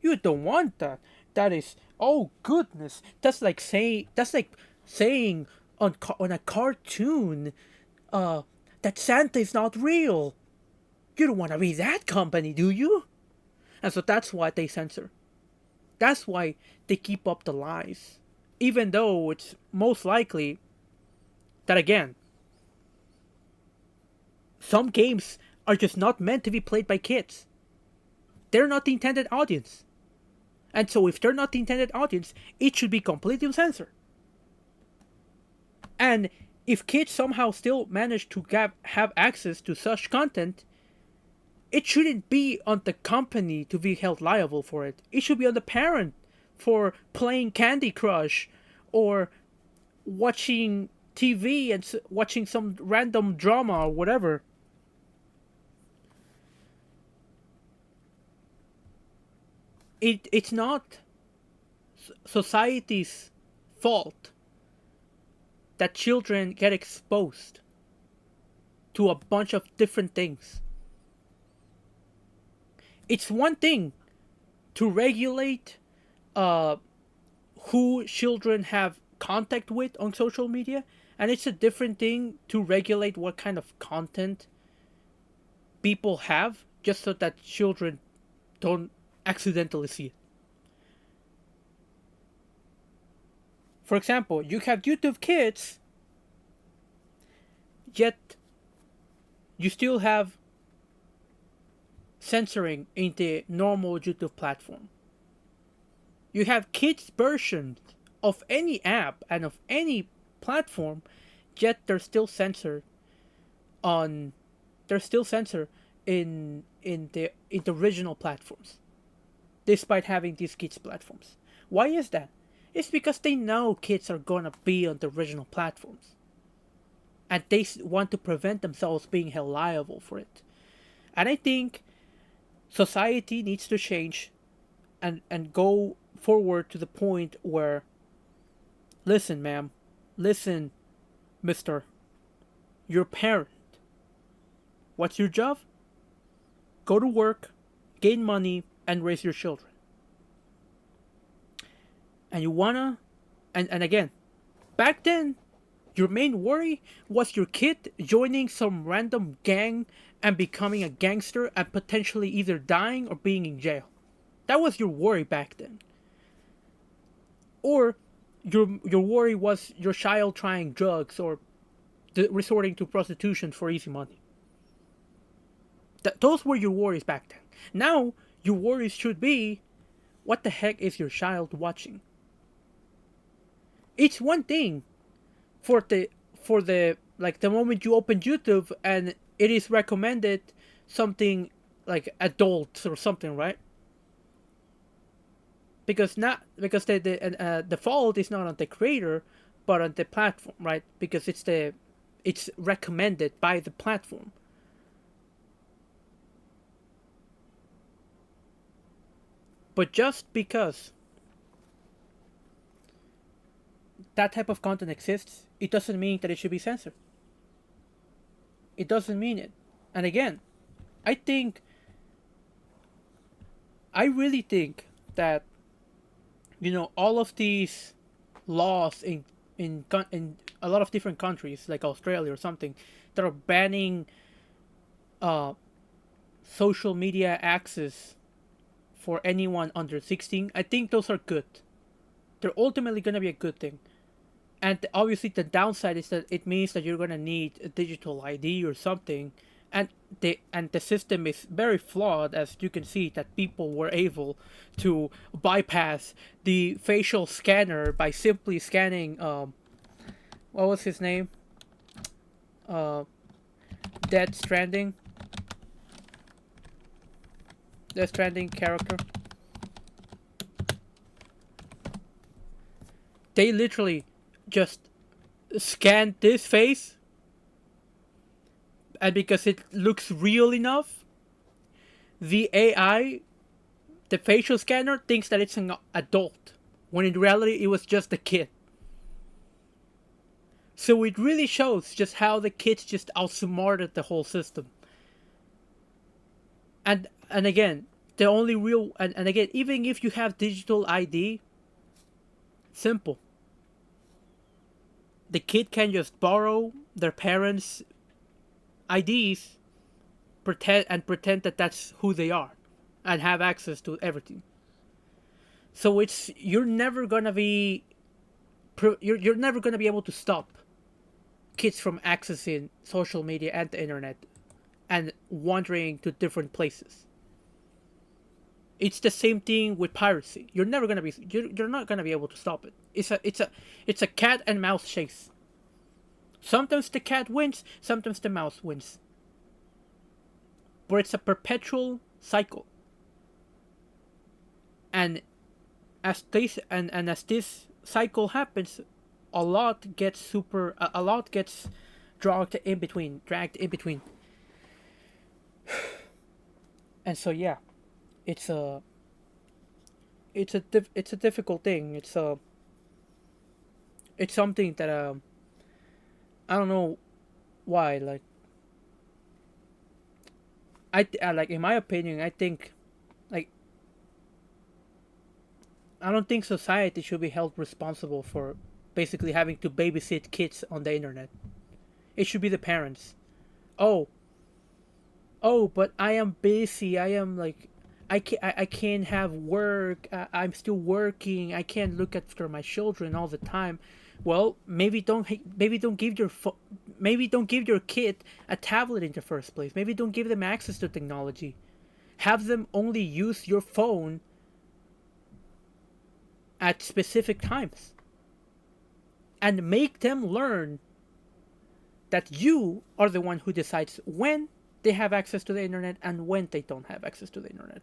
You don't want that. That is, oh goodness, that's like saying on a cartoon that Santa is not real. You don't want to be that company, do you? And so that's why they censor. That's why they keep up the lies. Even though it's most likely that, again, some games are just not meant to be played by kids. They're not the intended audience. And so if they're not the intended audience, it should be completely censored. And if kids somehow still manage to have access to such content, it shouldn't be on the company to be held liable for it. It should be on the parent for playing Candy Crush or watching TV and watching some random drama or whatever. It's not society's fault that children get exposed to a bunch of different things. It's one thing to regulate who children have contact with on social media, and it's a different thing to regulate what kind of content people have just so that children don't accidentally see it. For example, you have YouTube Kids, yet you still have censoring in the normal YouTube platform. You have kids' versions of any app and of any platform, yet they're still censored on. They're still censored in the original platforms, despite having these kids' platforms. Why is that? It's because they know kids are gonna be on the original platforms, and they want to prevent themselves being held liable for it. And I think society needs to change and go forward to the point where, listen, ma'am, listen, mister, your parent. What's your job? Go to work, gain money, and raise your children. And you wanna, and again, back then, your main worry was your kid joining some random gang and becoming a gangster and potentially either dying or being in jail. That was your worry back then. Or your worry was your child trying drugs or resorting to prostitution for easy money. Those were your worries back then. Now, your worries should be, what the heck is your child watching? It's one thing for the like the moment you open YouTube and it is recommended something like adult or something, right? Because the fault is not on the creator, but on the platform, right? Because it's recommended by the platform. But just because that type of content exists, it doesn't mean that it should be censored. It doesn't mean it. And again, I think I really think that all of these laws in a lot of different countries like Australia or something that are banning uh, social media access for anyone under 16. I think those are good. They're ultimately going to be a good thing. And obviously, the downside is that it means that you're going to need a digital ID or something. And the system is very flawed, as you can see, that people were able to bypass the facial scanner by simply scanning what was his name? Uh, Dead Stranding. Dead Stranding character. They literally just scanned this face, and because it looks real enough, the AI, the facial scanner, thinks that it's an adult, when in reality it was just a kid. So it really shows just how the kids just outsmarted the whole system. And again, the only real and again, even if you have digital ID, simple. The kid can just borrow their parents' IDs, pretend that that's who they are, and have access to everything. So you're never gonna be you're never gonna be able to stop kids from accessing social media and the internet and wandering to different places. It's the same thing with piracy. You're not gonna be able to stop it. It's a cat and mouse chase. Sometimes the cat wins, sometimes the mouse wins. But it's a perpetual cycle. And as this cycle happens, a lot gets dragged in between. And so yeah, it's a it's a difficult thing. It's something that I don't know why. Like like in my opinion, I think like I don't think society should be held responsible for basically having to babysit kids on the internet. It should be the parents. Oh, but I am busy. I am like I can't have work. I'm still working. I can't look after my children all the time. Well, maybe don't give your kid a tablet in the first place. Maybe don't give them access to technology. Have them only use your phone at specific times. And make them learn that you are the one who decides when they have access to the internet and when they don't have access to the internet.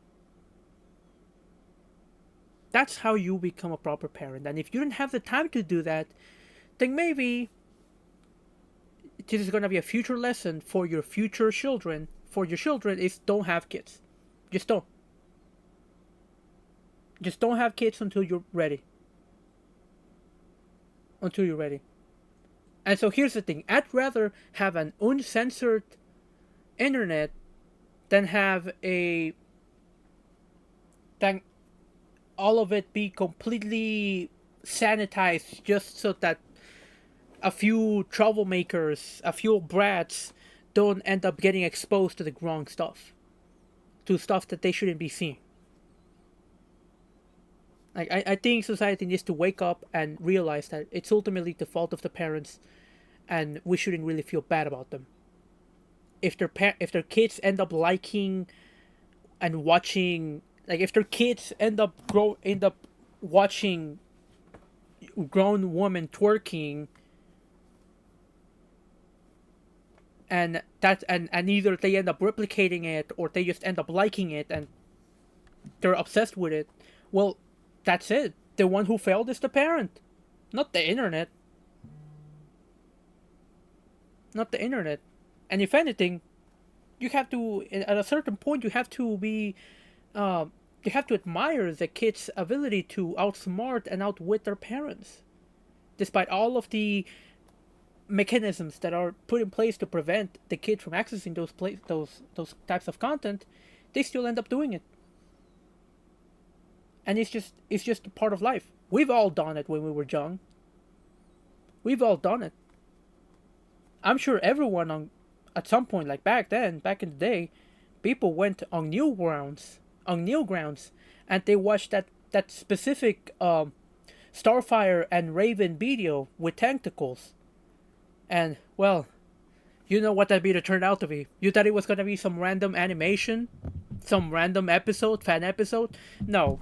That's how you become a proper parent. And if you don't have the time to do that, then maybe this is going to be a future lesson for your future children. For your children is don't have kids. Just don't. Just don't have kids until you're ready. Until you're ready. And so here's the thing. I'd rather have an uncensored internet than have than all of it be completely sanitized just so that a few troublemakers, a few brats don't end up getting exposed to the wrong stuff. To stuff that they shouldn't be seeing. Like I think society needs to wake up and realize that it's ultimately the fault of the parents, and we shouldn't really feel bad about them. If their kids end up liking and watching, like if their kids end up watching grown woman twerking, and either they end up replicating it or they just end up liking it and they're obsessed with it. Well, that's it. The one who failed is the parent, not the internet. Not the internet. And if anything, you have to, at a certain point, you have to be, you have to admire the kids' ability to outsmart and outwit their parents, despite all of the mechanisms that are put in place to prevent the kid from accessing those types of content. They still end up doing it, and it's just a part of life. We've all done it when we were young. We've all done it. I'm sure everyone at some point, like back then, back in the day, people went on new grounds, and they watched that specific Starfire and Raven video with tentacles, and well, you know what that video turned out to be. You thought it was gonna be some random animation, some random episode, fan episode. No,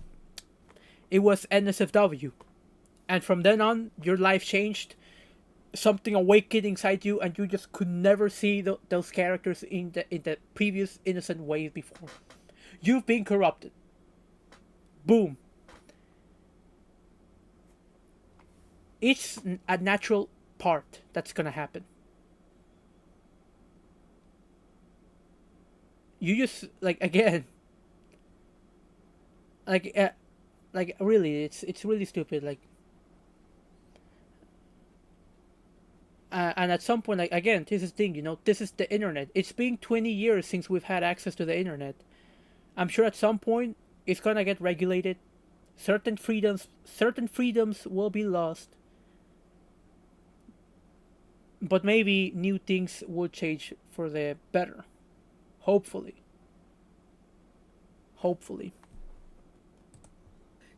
it was NSFW, and from then on, your life changed. Something awakened inside you, and you just could never see those characters in the previous innocent ways before. You've been corrupted. Boom. It's a natural part that's gonna happen. You just like again, like really, it's really stupid. Like, and at some point, like again, this is the thing. This is the internet. It's been 20 years since we've had access to the internet. I'm sure at some point it's gonna get regulated. Certain freedoms will be lost, but maybe new things will change for the better. Hopefully. Hopefully.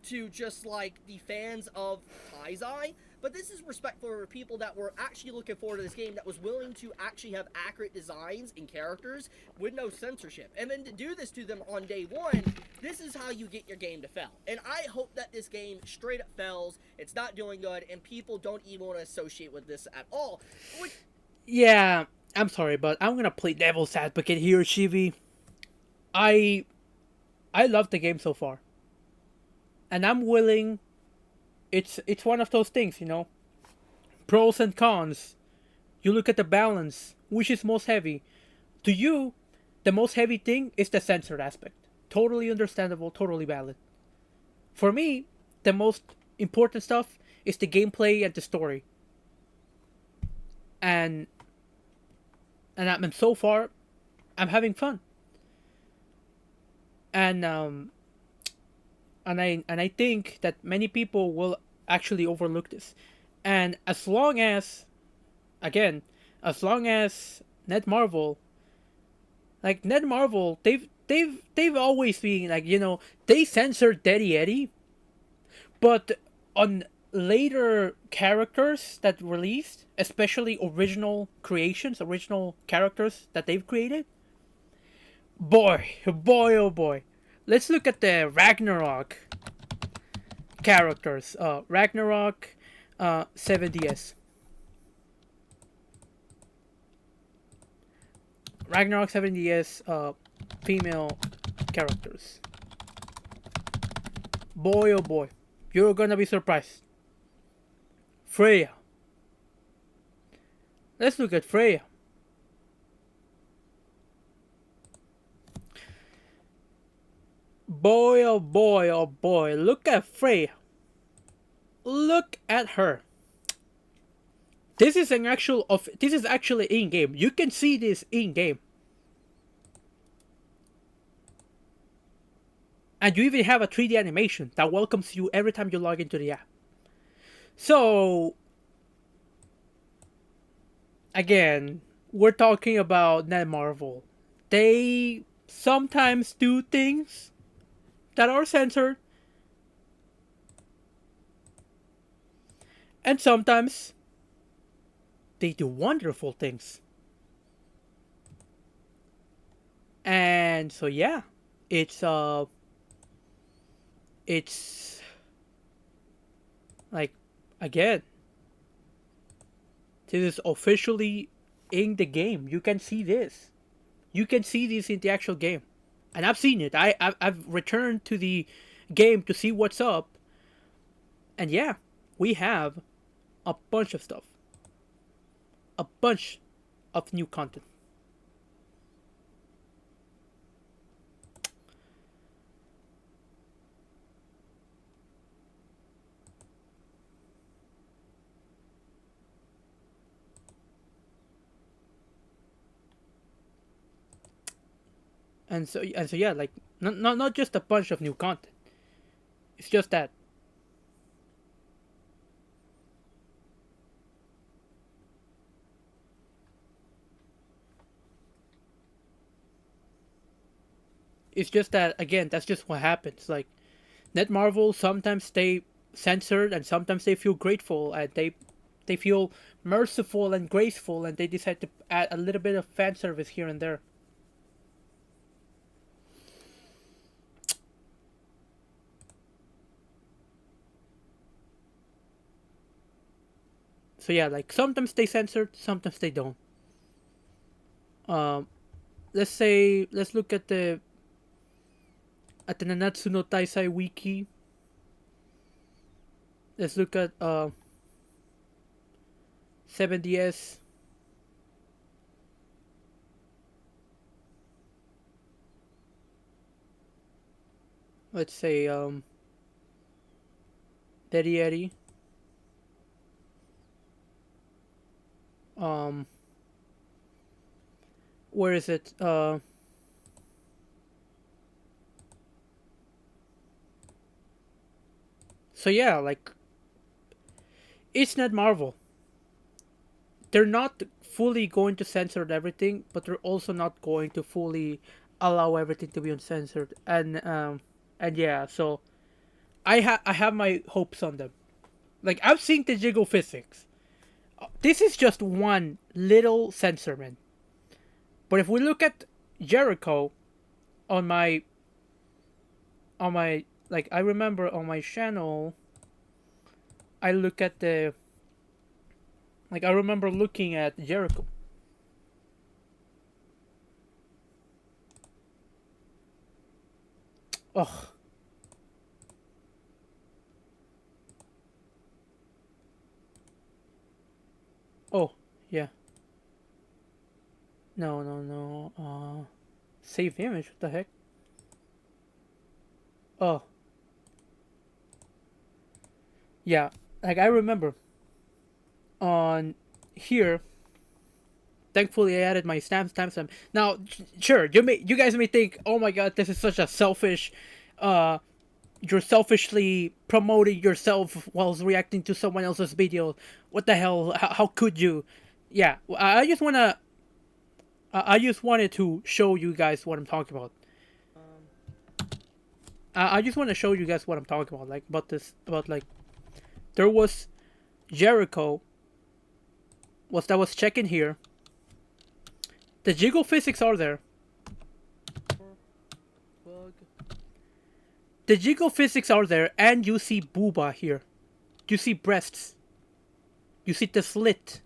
To just like the fans of Taizai, but this is respectful for people that were actually looking forward to this game, that was willing to actually have accurate designs and characters with no censorship. And then to do this to them on day one, this is how you get your game to fail. And I hope that this game straight up fails, it's not doing good, and people don't even want to associate with this at all. Yeah, I'm sorry, but I'm gonna play devil's advocate here, Shivi. I I love the game so far, and I'm willing. It's one of those things. Pros and cons. You look at the balance, which is most heavy. To you, the most heavy thing is the censored aspect. Totally understandable, totally valid. For me, the most important stuff is the gameplay and the story. And so far, I'm having fun. And I think that many people will actually overlook this. And again, as long as Netmarble, like Netmarble, they've always been like, they censored Daddy Eddie, but on later characters that released, especially original creations, original characters that they've created, boy, boy, oh boy. Let's look at the Ragnarok characters. Ragnarok 7DS. Ragnarok 7DS female characters. Boy, oh boy. You're gonna be surprised. Freya. Let's look at Freya. Boy, oh boy, oh boy. Look at Freya. Look at her. This is actually in game. You can see this in game. And you even have a 3D animation that welcomes you every time you log into the app. So, again, we're talking about Netmarble. They sometimes do things that are censored, and sometimes they do wonderful things. And so yeah, it's like, Again, this is officially in the game. You can see this. You can see this in the actual game. And I've seen it. I've returned to the game to see what's up. And yeah, we have a bunch of stuff. A bunch of new content. And so yeah, like not just a bunch of new content. It's just that again, that's just what happens. Like Netmarble, sometimes they censored and sometimes they feel grateful and they feel merciful and graceful and they decide to add a little bit of fan service here and there. So yeah, like sometimes they censored, sometimes they don't. Um, let's look at the Nanatsu no Taisai wiki. Let's look at 7DS. Let's say Daddy Eddie. Um, where is it? So yeah, like it's not Marvel. They're not fully going to censor everything, but they're also not going to fully allow everything to be uncensored. And yeah, so I have my hopes on them. Like I've seen the jiggle physics. This is just one little censorment. But if we look at Jericho on my like I remember on my channel, I look at the like I remember looking at Jericho. Oh, oh, yeah. No, no, no. Save image. What the heck? Oh, yeah. Like I remember on here. Thankfully, I added my timestamp. Now, sure, you guys may think, oh my god, this is such a selfish. You're selfishly promoting yourself while reacting to someone else's video. What the hell? How could you? Yeah, I just wanted to show you guys what I'm talking about. I just want to show you guys what I'm talking about. Like about this, about like there was Jericho. Was checking here. The jiggle physics are there. The jiggle physics are there, and you see booba here. You see breasts. You see the slit.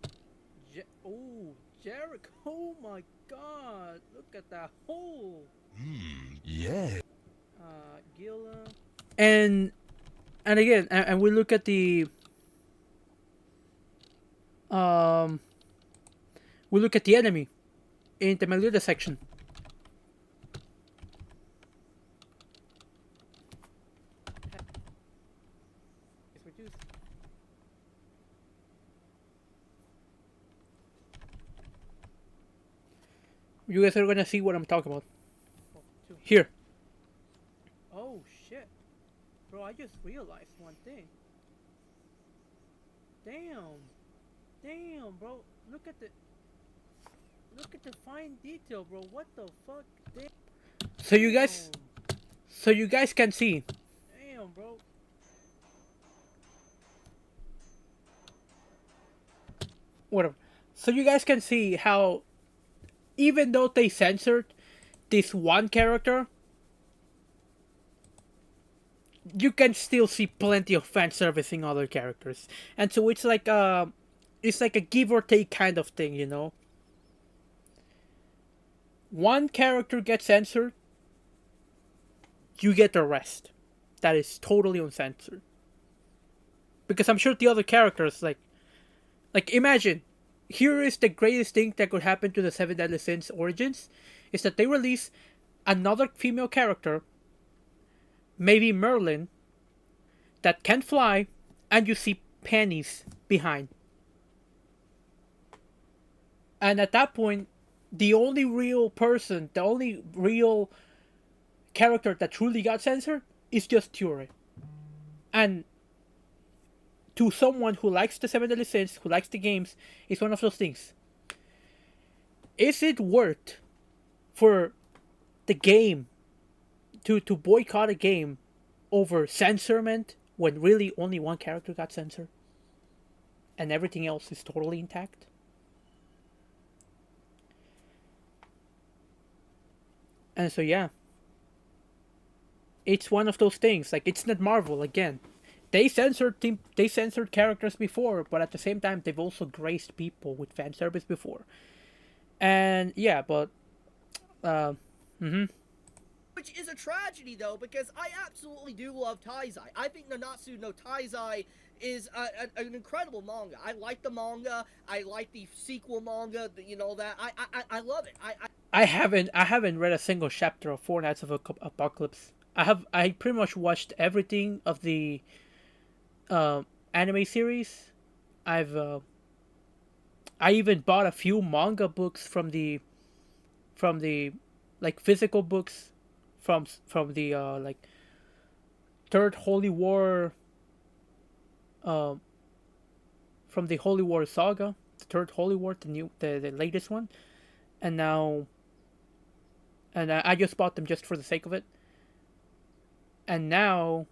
Oh, Jericho! Oh my God! Look at that hole. Yeah. Gila. And again, and we look at um, the enemy in the Meliodas section. You guys are gonna see what I'm talking about. Here. Oh shit. Bro, I just realized one thing. Damn. Damn, bro. Look at the fine detail, bro. What the fuck? Damn. So you guys can see. Damn, bro. Whatever. So you guys can see how even though they censored this one character, you can still see plenty of fan servicing other characters, and so it's like a give or take kind of thing, you know. One character gets censored, you get the rest. That is totally uncensored. Because I'm sure the other characters like imagine, here is the greatest thing that could happen to the Seven Deadly Sins Origins, is that they release another female character, maybe Merlin, that can fly, and you see panties behind. And at that point, the only real person, the only real character that truly got censored is just Ture. And to someone who likes the Seven Deadly Sins, who likes the games, it's one of those things. Is it worth for the game to boycott a game over censorment when really only one character got censored and everything else is totally intact? And so yeah, it's one of those things. Like, it's not Marvel again. They censored characters before, but at the same time they've also graced people with fan service before. And yeah, but Which is a tragedy, though, because I absolutely do love Taizai. I think Nanatsu no Taizai is an incredible manga. I like the manga. I like the sequel manga. You know that I love it. I haven't read a single chapter of Four Nights of Apocalypse. I pretty much watched everything of the anime series. I even bought a few manga books from the like physical books from the like Third Holy War, from the Holy War saga, the Third Holy War, the latest one, and now, and I just bought them just for the sake of it, and now,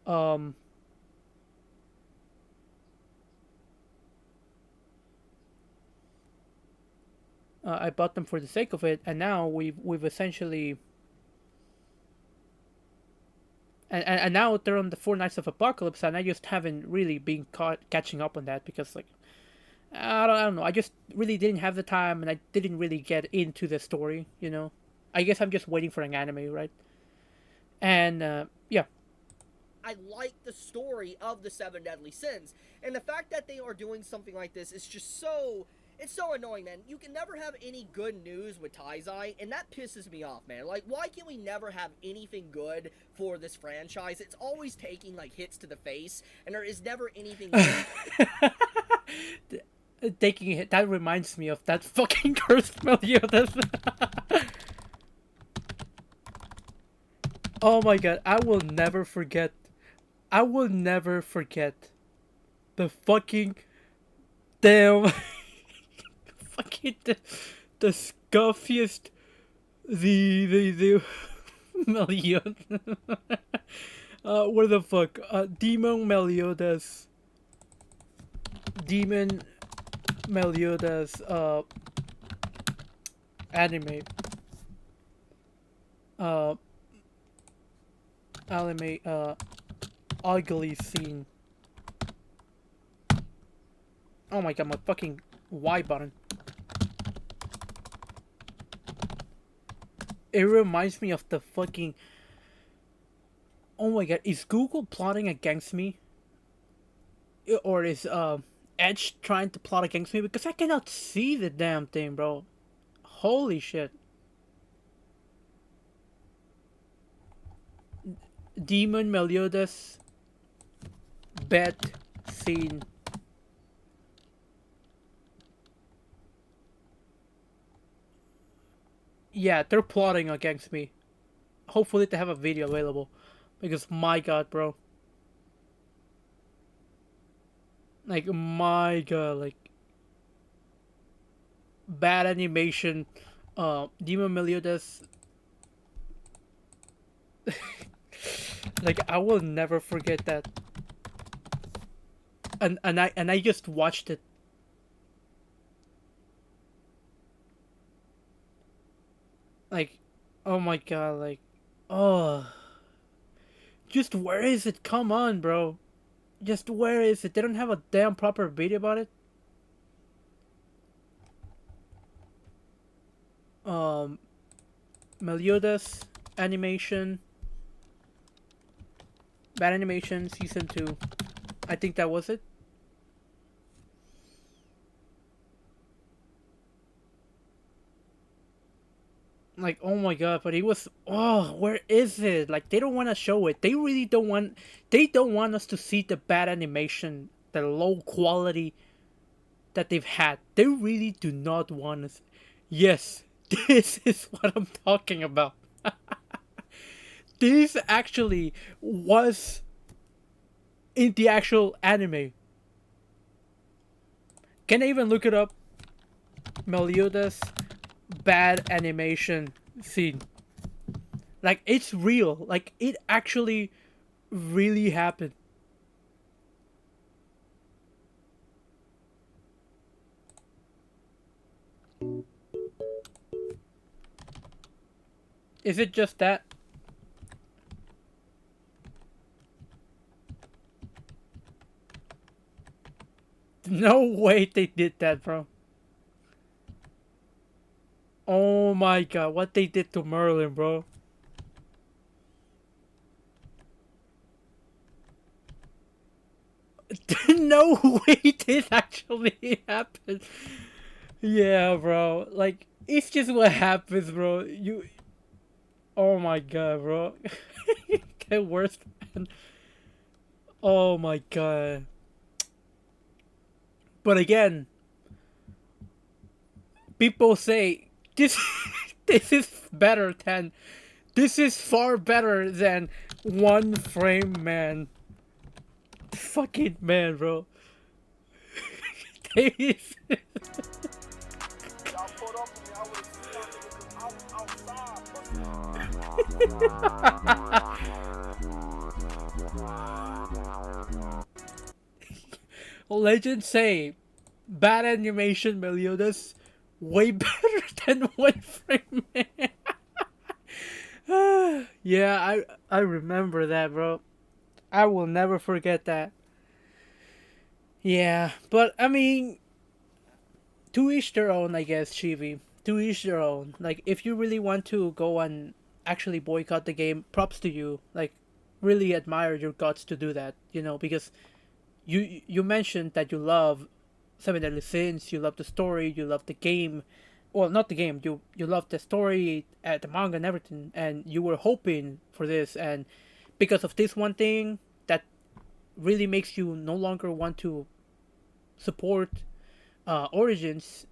um, I bought them for the sake of it, and now we've essentially, and now they're on the Four Nights of Apocalypse, and I just haven't really been catching up on that because, like, I don't know, I just really didn't have the time, and I didn't really get into the story, you know. I guess I'm just waiting for an anime, right? And yeah, I like the story of the Seven Deadly Sins, and the fact that they are doing something like this is just so. It's so annoying, man. You can never have any good news with Taizai, and that pisses me off, man. Like, why can we never have anything good for this franchise? It's always taking, like, hits to the face, and there is never anything good. Taking it, that reminds me of that fucking cursed Meliodas. Oh my god, I will never forget. I will never forget the fucking damn fucking the scuffiest the Meliodas. Where the fuck? Demon Meliodas. Demon Meliodas anime. Anime ugly scene. Oh my god, my fucking Y button. It reminds me of the fucking. Oh my god, is Google plotting against me? Or is Edge trying to plot against me? Because I cannot see the damn thing, bro. Holy shit. Demon Meliodas bed scene. Yeah, they're plotting against me. Hopefully they have a video available. Because my god, bro. Like, my god, like, bad animation. Demon Meliodas. Like, I will never forget that. And I just watched it. Like, oh my god, like, oh, Just where is it? Come on, bro. Just where is it? They don't have a damn proper video about it. Um, Meliodas animation, bad animation season 2. I think that was it. Like, oh my god, but it was, oh, where is it? Like, they don't want to show it. They really don't want, they don't want us to see the bad animation, the low quality that they've had. They really do not want us. Yes, this is what I'm talking about. This actually was in the actual anime. Can I even look it up? Meliodas bad animation scene. Like, it's real. Like, it actually really happened. Is it just that? No way they did that, bro. Oh my god, what they did to Merlin, bro. No way this actually happened. Yeah, bro. Like, it's just what happens, bro. You. Oh my god, bro. Get worse, man. Oh my god. But again, people say this this is better than this is far better than One Frame Man. Fucking man, bro. This Y'all put up with me, I would've seen y'all niggas outside. Legends say bad animation Meliodas way better than One Frame Man. Yeah, I remember that, bro. I will never forget that. Yeah, but I mean, to each their own, I guess, Shivi. To each their own. Like, if you really want to go and actually boycott the game, props to you. Like, really admire your guts to do that, because you mentioned that you love Seven Deadly Sins, you love the story, you love the game. Well, not the game. You love the story, the manga, and everything, and you were hoping for this, and because of this one thing, that really makes you no longer want to support Origins.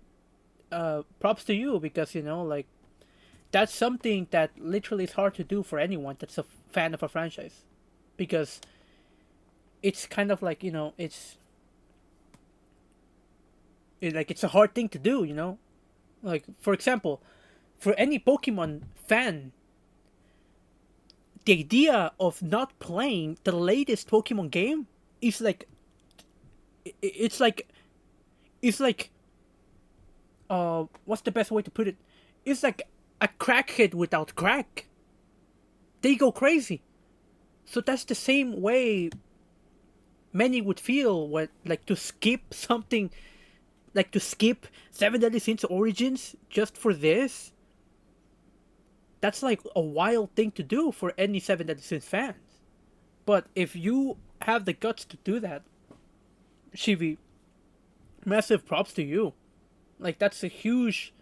Props to you, because like, that's something that literally is hard to do for anyone that's a fan of a franchise, because it's kind of like, it's a hard thing to do, like, for example, for any Pokemon fan, the idea of not playing the latest Pokemon game is like, it's like, what's the best way to put it? It's like a crackhead without crack. They go crazy. So that's the same way many would feel when, like, to skip something, like to skip Seven Deadly Sins Origins just for this. That's like a wild thing to do for any Seven Deadly Sins fans. But if you have the guts to do that, Shivi, massive props to you. Like, that's a huge,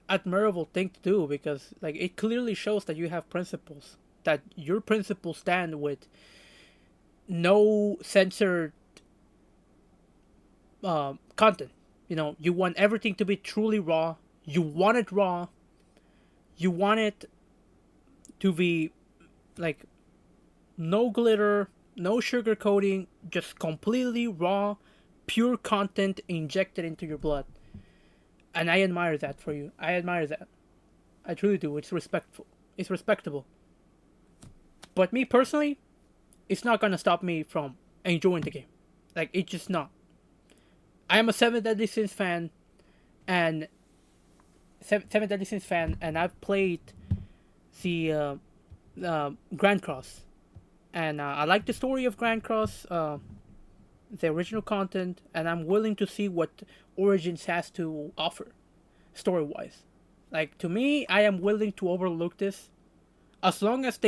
admirable thing to do, because like, it clearly shows that you have principles. That your principles stand with no censored content. You want everything to be truly raw. You want it raw. You want it to be like no glitter, no sugarcoating, just completely raw, pure content injected into your blood. And I admire that for you. I admire that. I truly do. It's respectful. It's respectable. But me personally, it's not gonna stop me from enjoying the game. Like, it's just not. I am a Seven Deadly Sins fan, and Seven Deadly Sins fan, and I've played the Grand Cross, And I like the story of Grand Cross, the original content, and I'm willing to see what Origins has to offer, story wise. Like to me, I am willing to overlook this as long as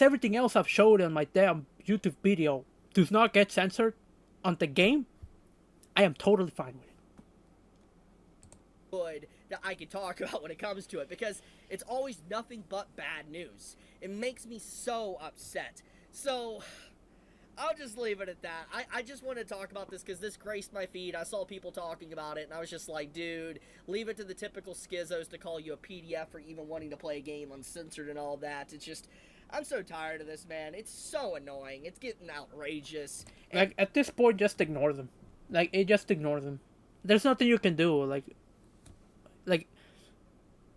everything else I've showed on my damn YouTube video does not get censored on the game. I am totally fine with it. Good that I can talk about when it comes to it, because it's always nothing but bad news. It makes me so upset. So I'll just leave it at that. I just want to talk about this because this graced my feed. I saw people talking about it, and I was just like, dude, leave it to the typical schizos to call you a PDF for even wanting to play a game uncensored and all that. It's just, I'm so tired of this, man. It's so annoying. It's getting outrageous. And Like at this point, just ignore them. Just ignore them. There's nothing you can do. Like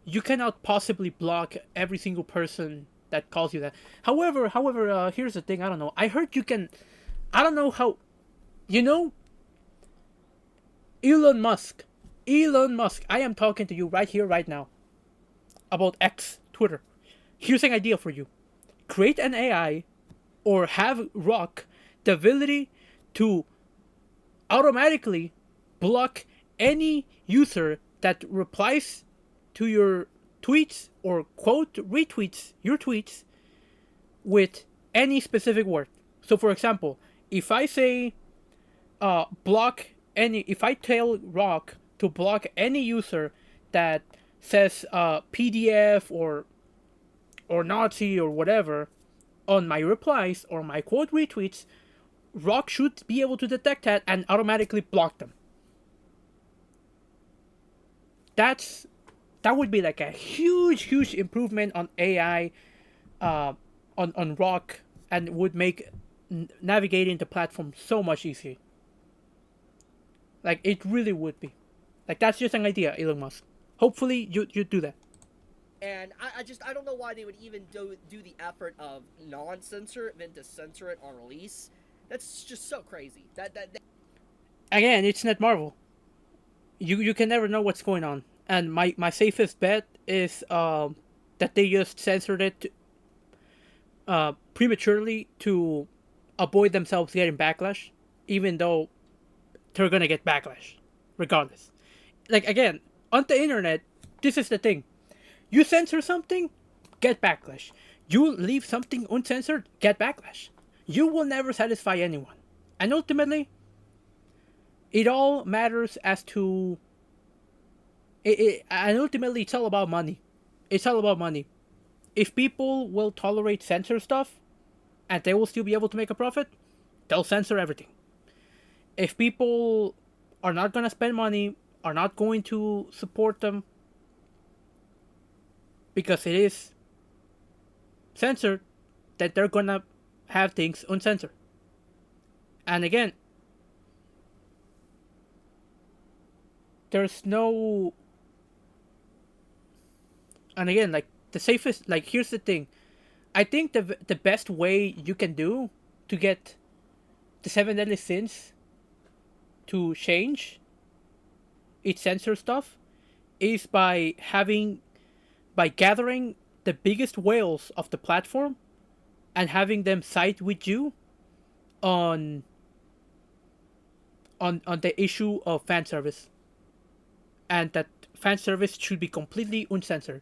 you cannot possibly block every single person that calls you that. However, here's the thing. I don't know. I heard you can. I don't know how. You know, Elon Musk. Elon Musk. I am talking to you right here, right now, about X, Twitter. Here's an idea for you. Create an AI, or have Rock the ability to automatically block any user that replies to your tweets or quote retweets your tweets with any specific word. So for example, if I say if I tell Rock to block any user that says PDF or Nazi or whatever on my replies or my quote retweets, Rock should be able to detect that and automatically block them. That would be like a huge improvement on AI, on Rock, and would make navigating the platform so much easier. Like it really would be. Like that's just an idea, Elon Musk. Hopefully you do that. And I don't know why they would even do the effort of non-censor than to censor it on release. That's just so crazy. That Again, it's Netmarble. You can never know what's going on. And my safest bet is that they just censored it prematurely to avoid themselves getting backlash, even though they're gonna get backlash, regardless. Like again, on the internet, this is the thing. You censor something, get backlash. You leave something uncensored, get backlash. You will never satisfy anyone. And ultimately, it all matters as to and ultimately it's all about money. It's all about money. If people will tolerate censor stuff and they will still be able to make a profit, they'll censor everything. If people are not going to spend money, are not going to support them because it is censored, then they're going to have things uncensored. And again, there's no. And again, like the safest, like here's the thing, I think the best way you can do to get the Seven Deadly Sins to change its censor stuff is by gathering the biggest whales of the platform and having them side with you on the issue of fan service, and that fan service should be completely uncensored.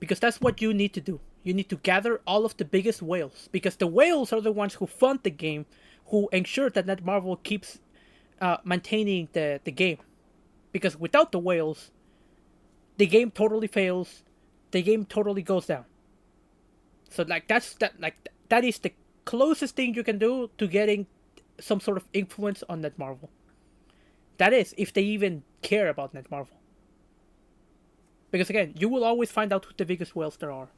Because that's what you need to do. You need to gather all of the biggest whales. Because the whales are the ones who fund the game, who ensure that Netmarble keeps maintaining the game. Because without the whales, the game totally fails. The game totally goes down. So that is the closest thing you can do to getting some sort of influence on Netmarble. That is, if they even care about Netmarble. Because again, you will always find out who the biggest whales there are.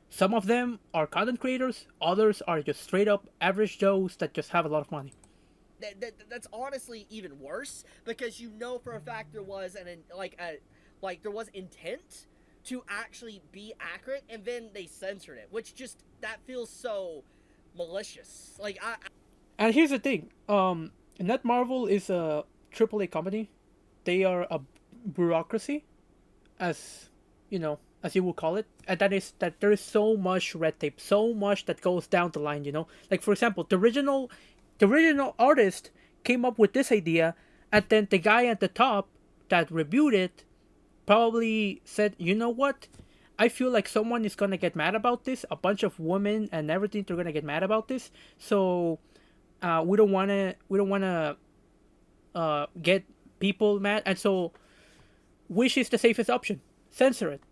Some of them are content creators, others are just straight up average Joes that just have a lot of money. that's honestly even worse, because you know for a fact there was there was intent to actually be accurate, and then they censored it, which just that feels so malicious. And here's the thing, Netmarble is a AAA company. They are a bureaucracy, as you know, as you would call it, and that is that there is so much red tape, so much that goes down the line. Like for example, the original artist came up with this idea, and then the guy at the top that reviewed it probably said, you know what? I feel like someone is gonna get mad about this. A bunch of women and everything, they're gonna get mad about this. So we don't wanna get people mad, and so which is the safest option? Censor it.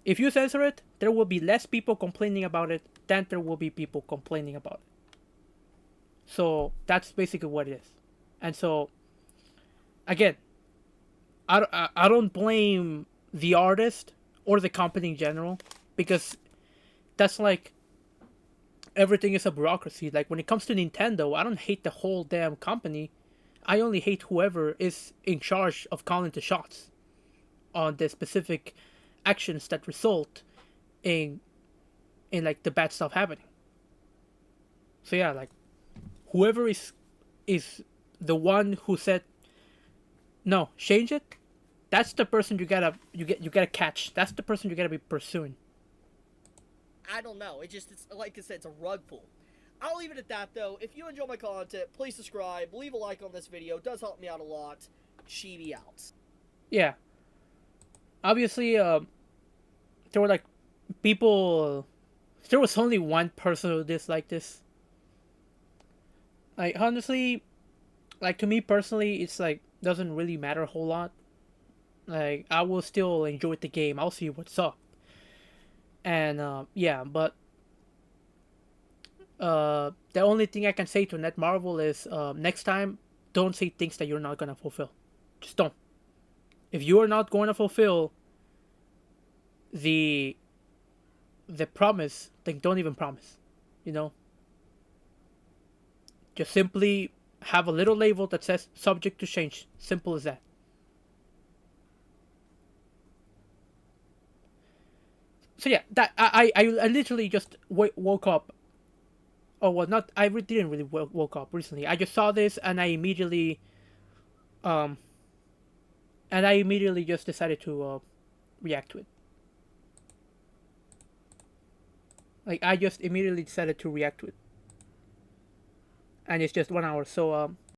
If you censor it, there will be less people complaining about it than there will be people complaining about it. So that's basically what it is. And so again, I don't blame the artist or the company in general, because that's like everything is a bureaucracy. Like when it comes to Nintendo, I don't hate the whole damn company. I only hate whoever is in charge of calling the shots on the specific actions that result in like the bad stuff happening. So yeah, like whoever is the one who said no, change it. That's the person you gotta catch. That's the person you gotta be pursuing. I don't know. It's like I said, it's a rug pull. I'll leave it at that though. If you enjoy my content, please subscribe, leave a like on this video. It does help me out a lot. Chibi out. Yeah, obviously, there were like people. There was only one person who disliked this. Like honestly, like to me personally, it's like doesn't really matter a whole lot. Like I will still enjoy the game. I'll see what's up. And yeah, but the only thing I can say to Netmarble is next time don't say things that you're not gonna fulfill. Just don't. If you are not going to fulfill the promise, then don't even promise. You know, just simply have a little label that says subject to change. Simple as that. So yeah, that I literally just woke up. Oh well, not didn't really woke up recently. I just saw this and um I immediately just decided to react to it. Like I just immediately decided to react to it, and it's just 1 hour. So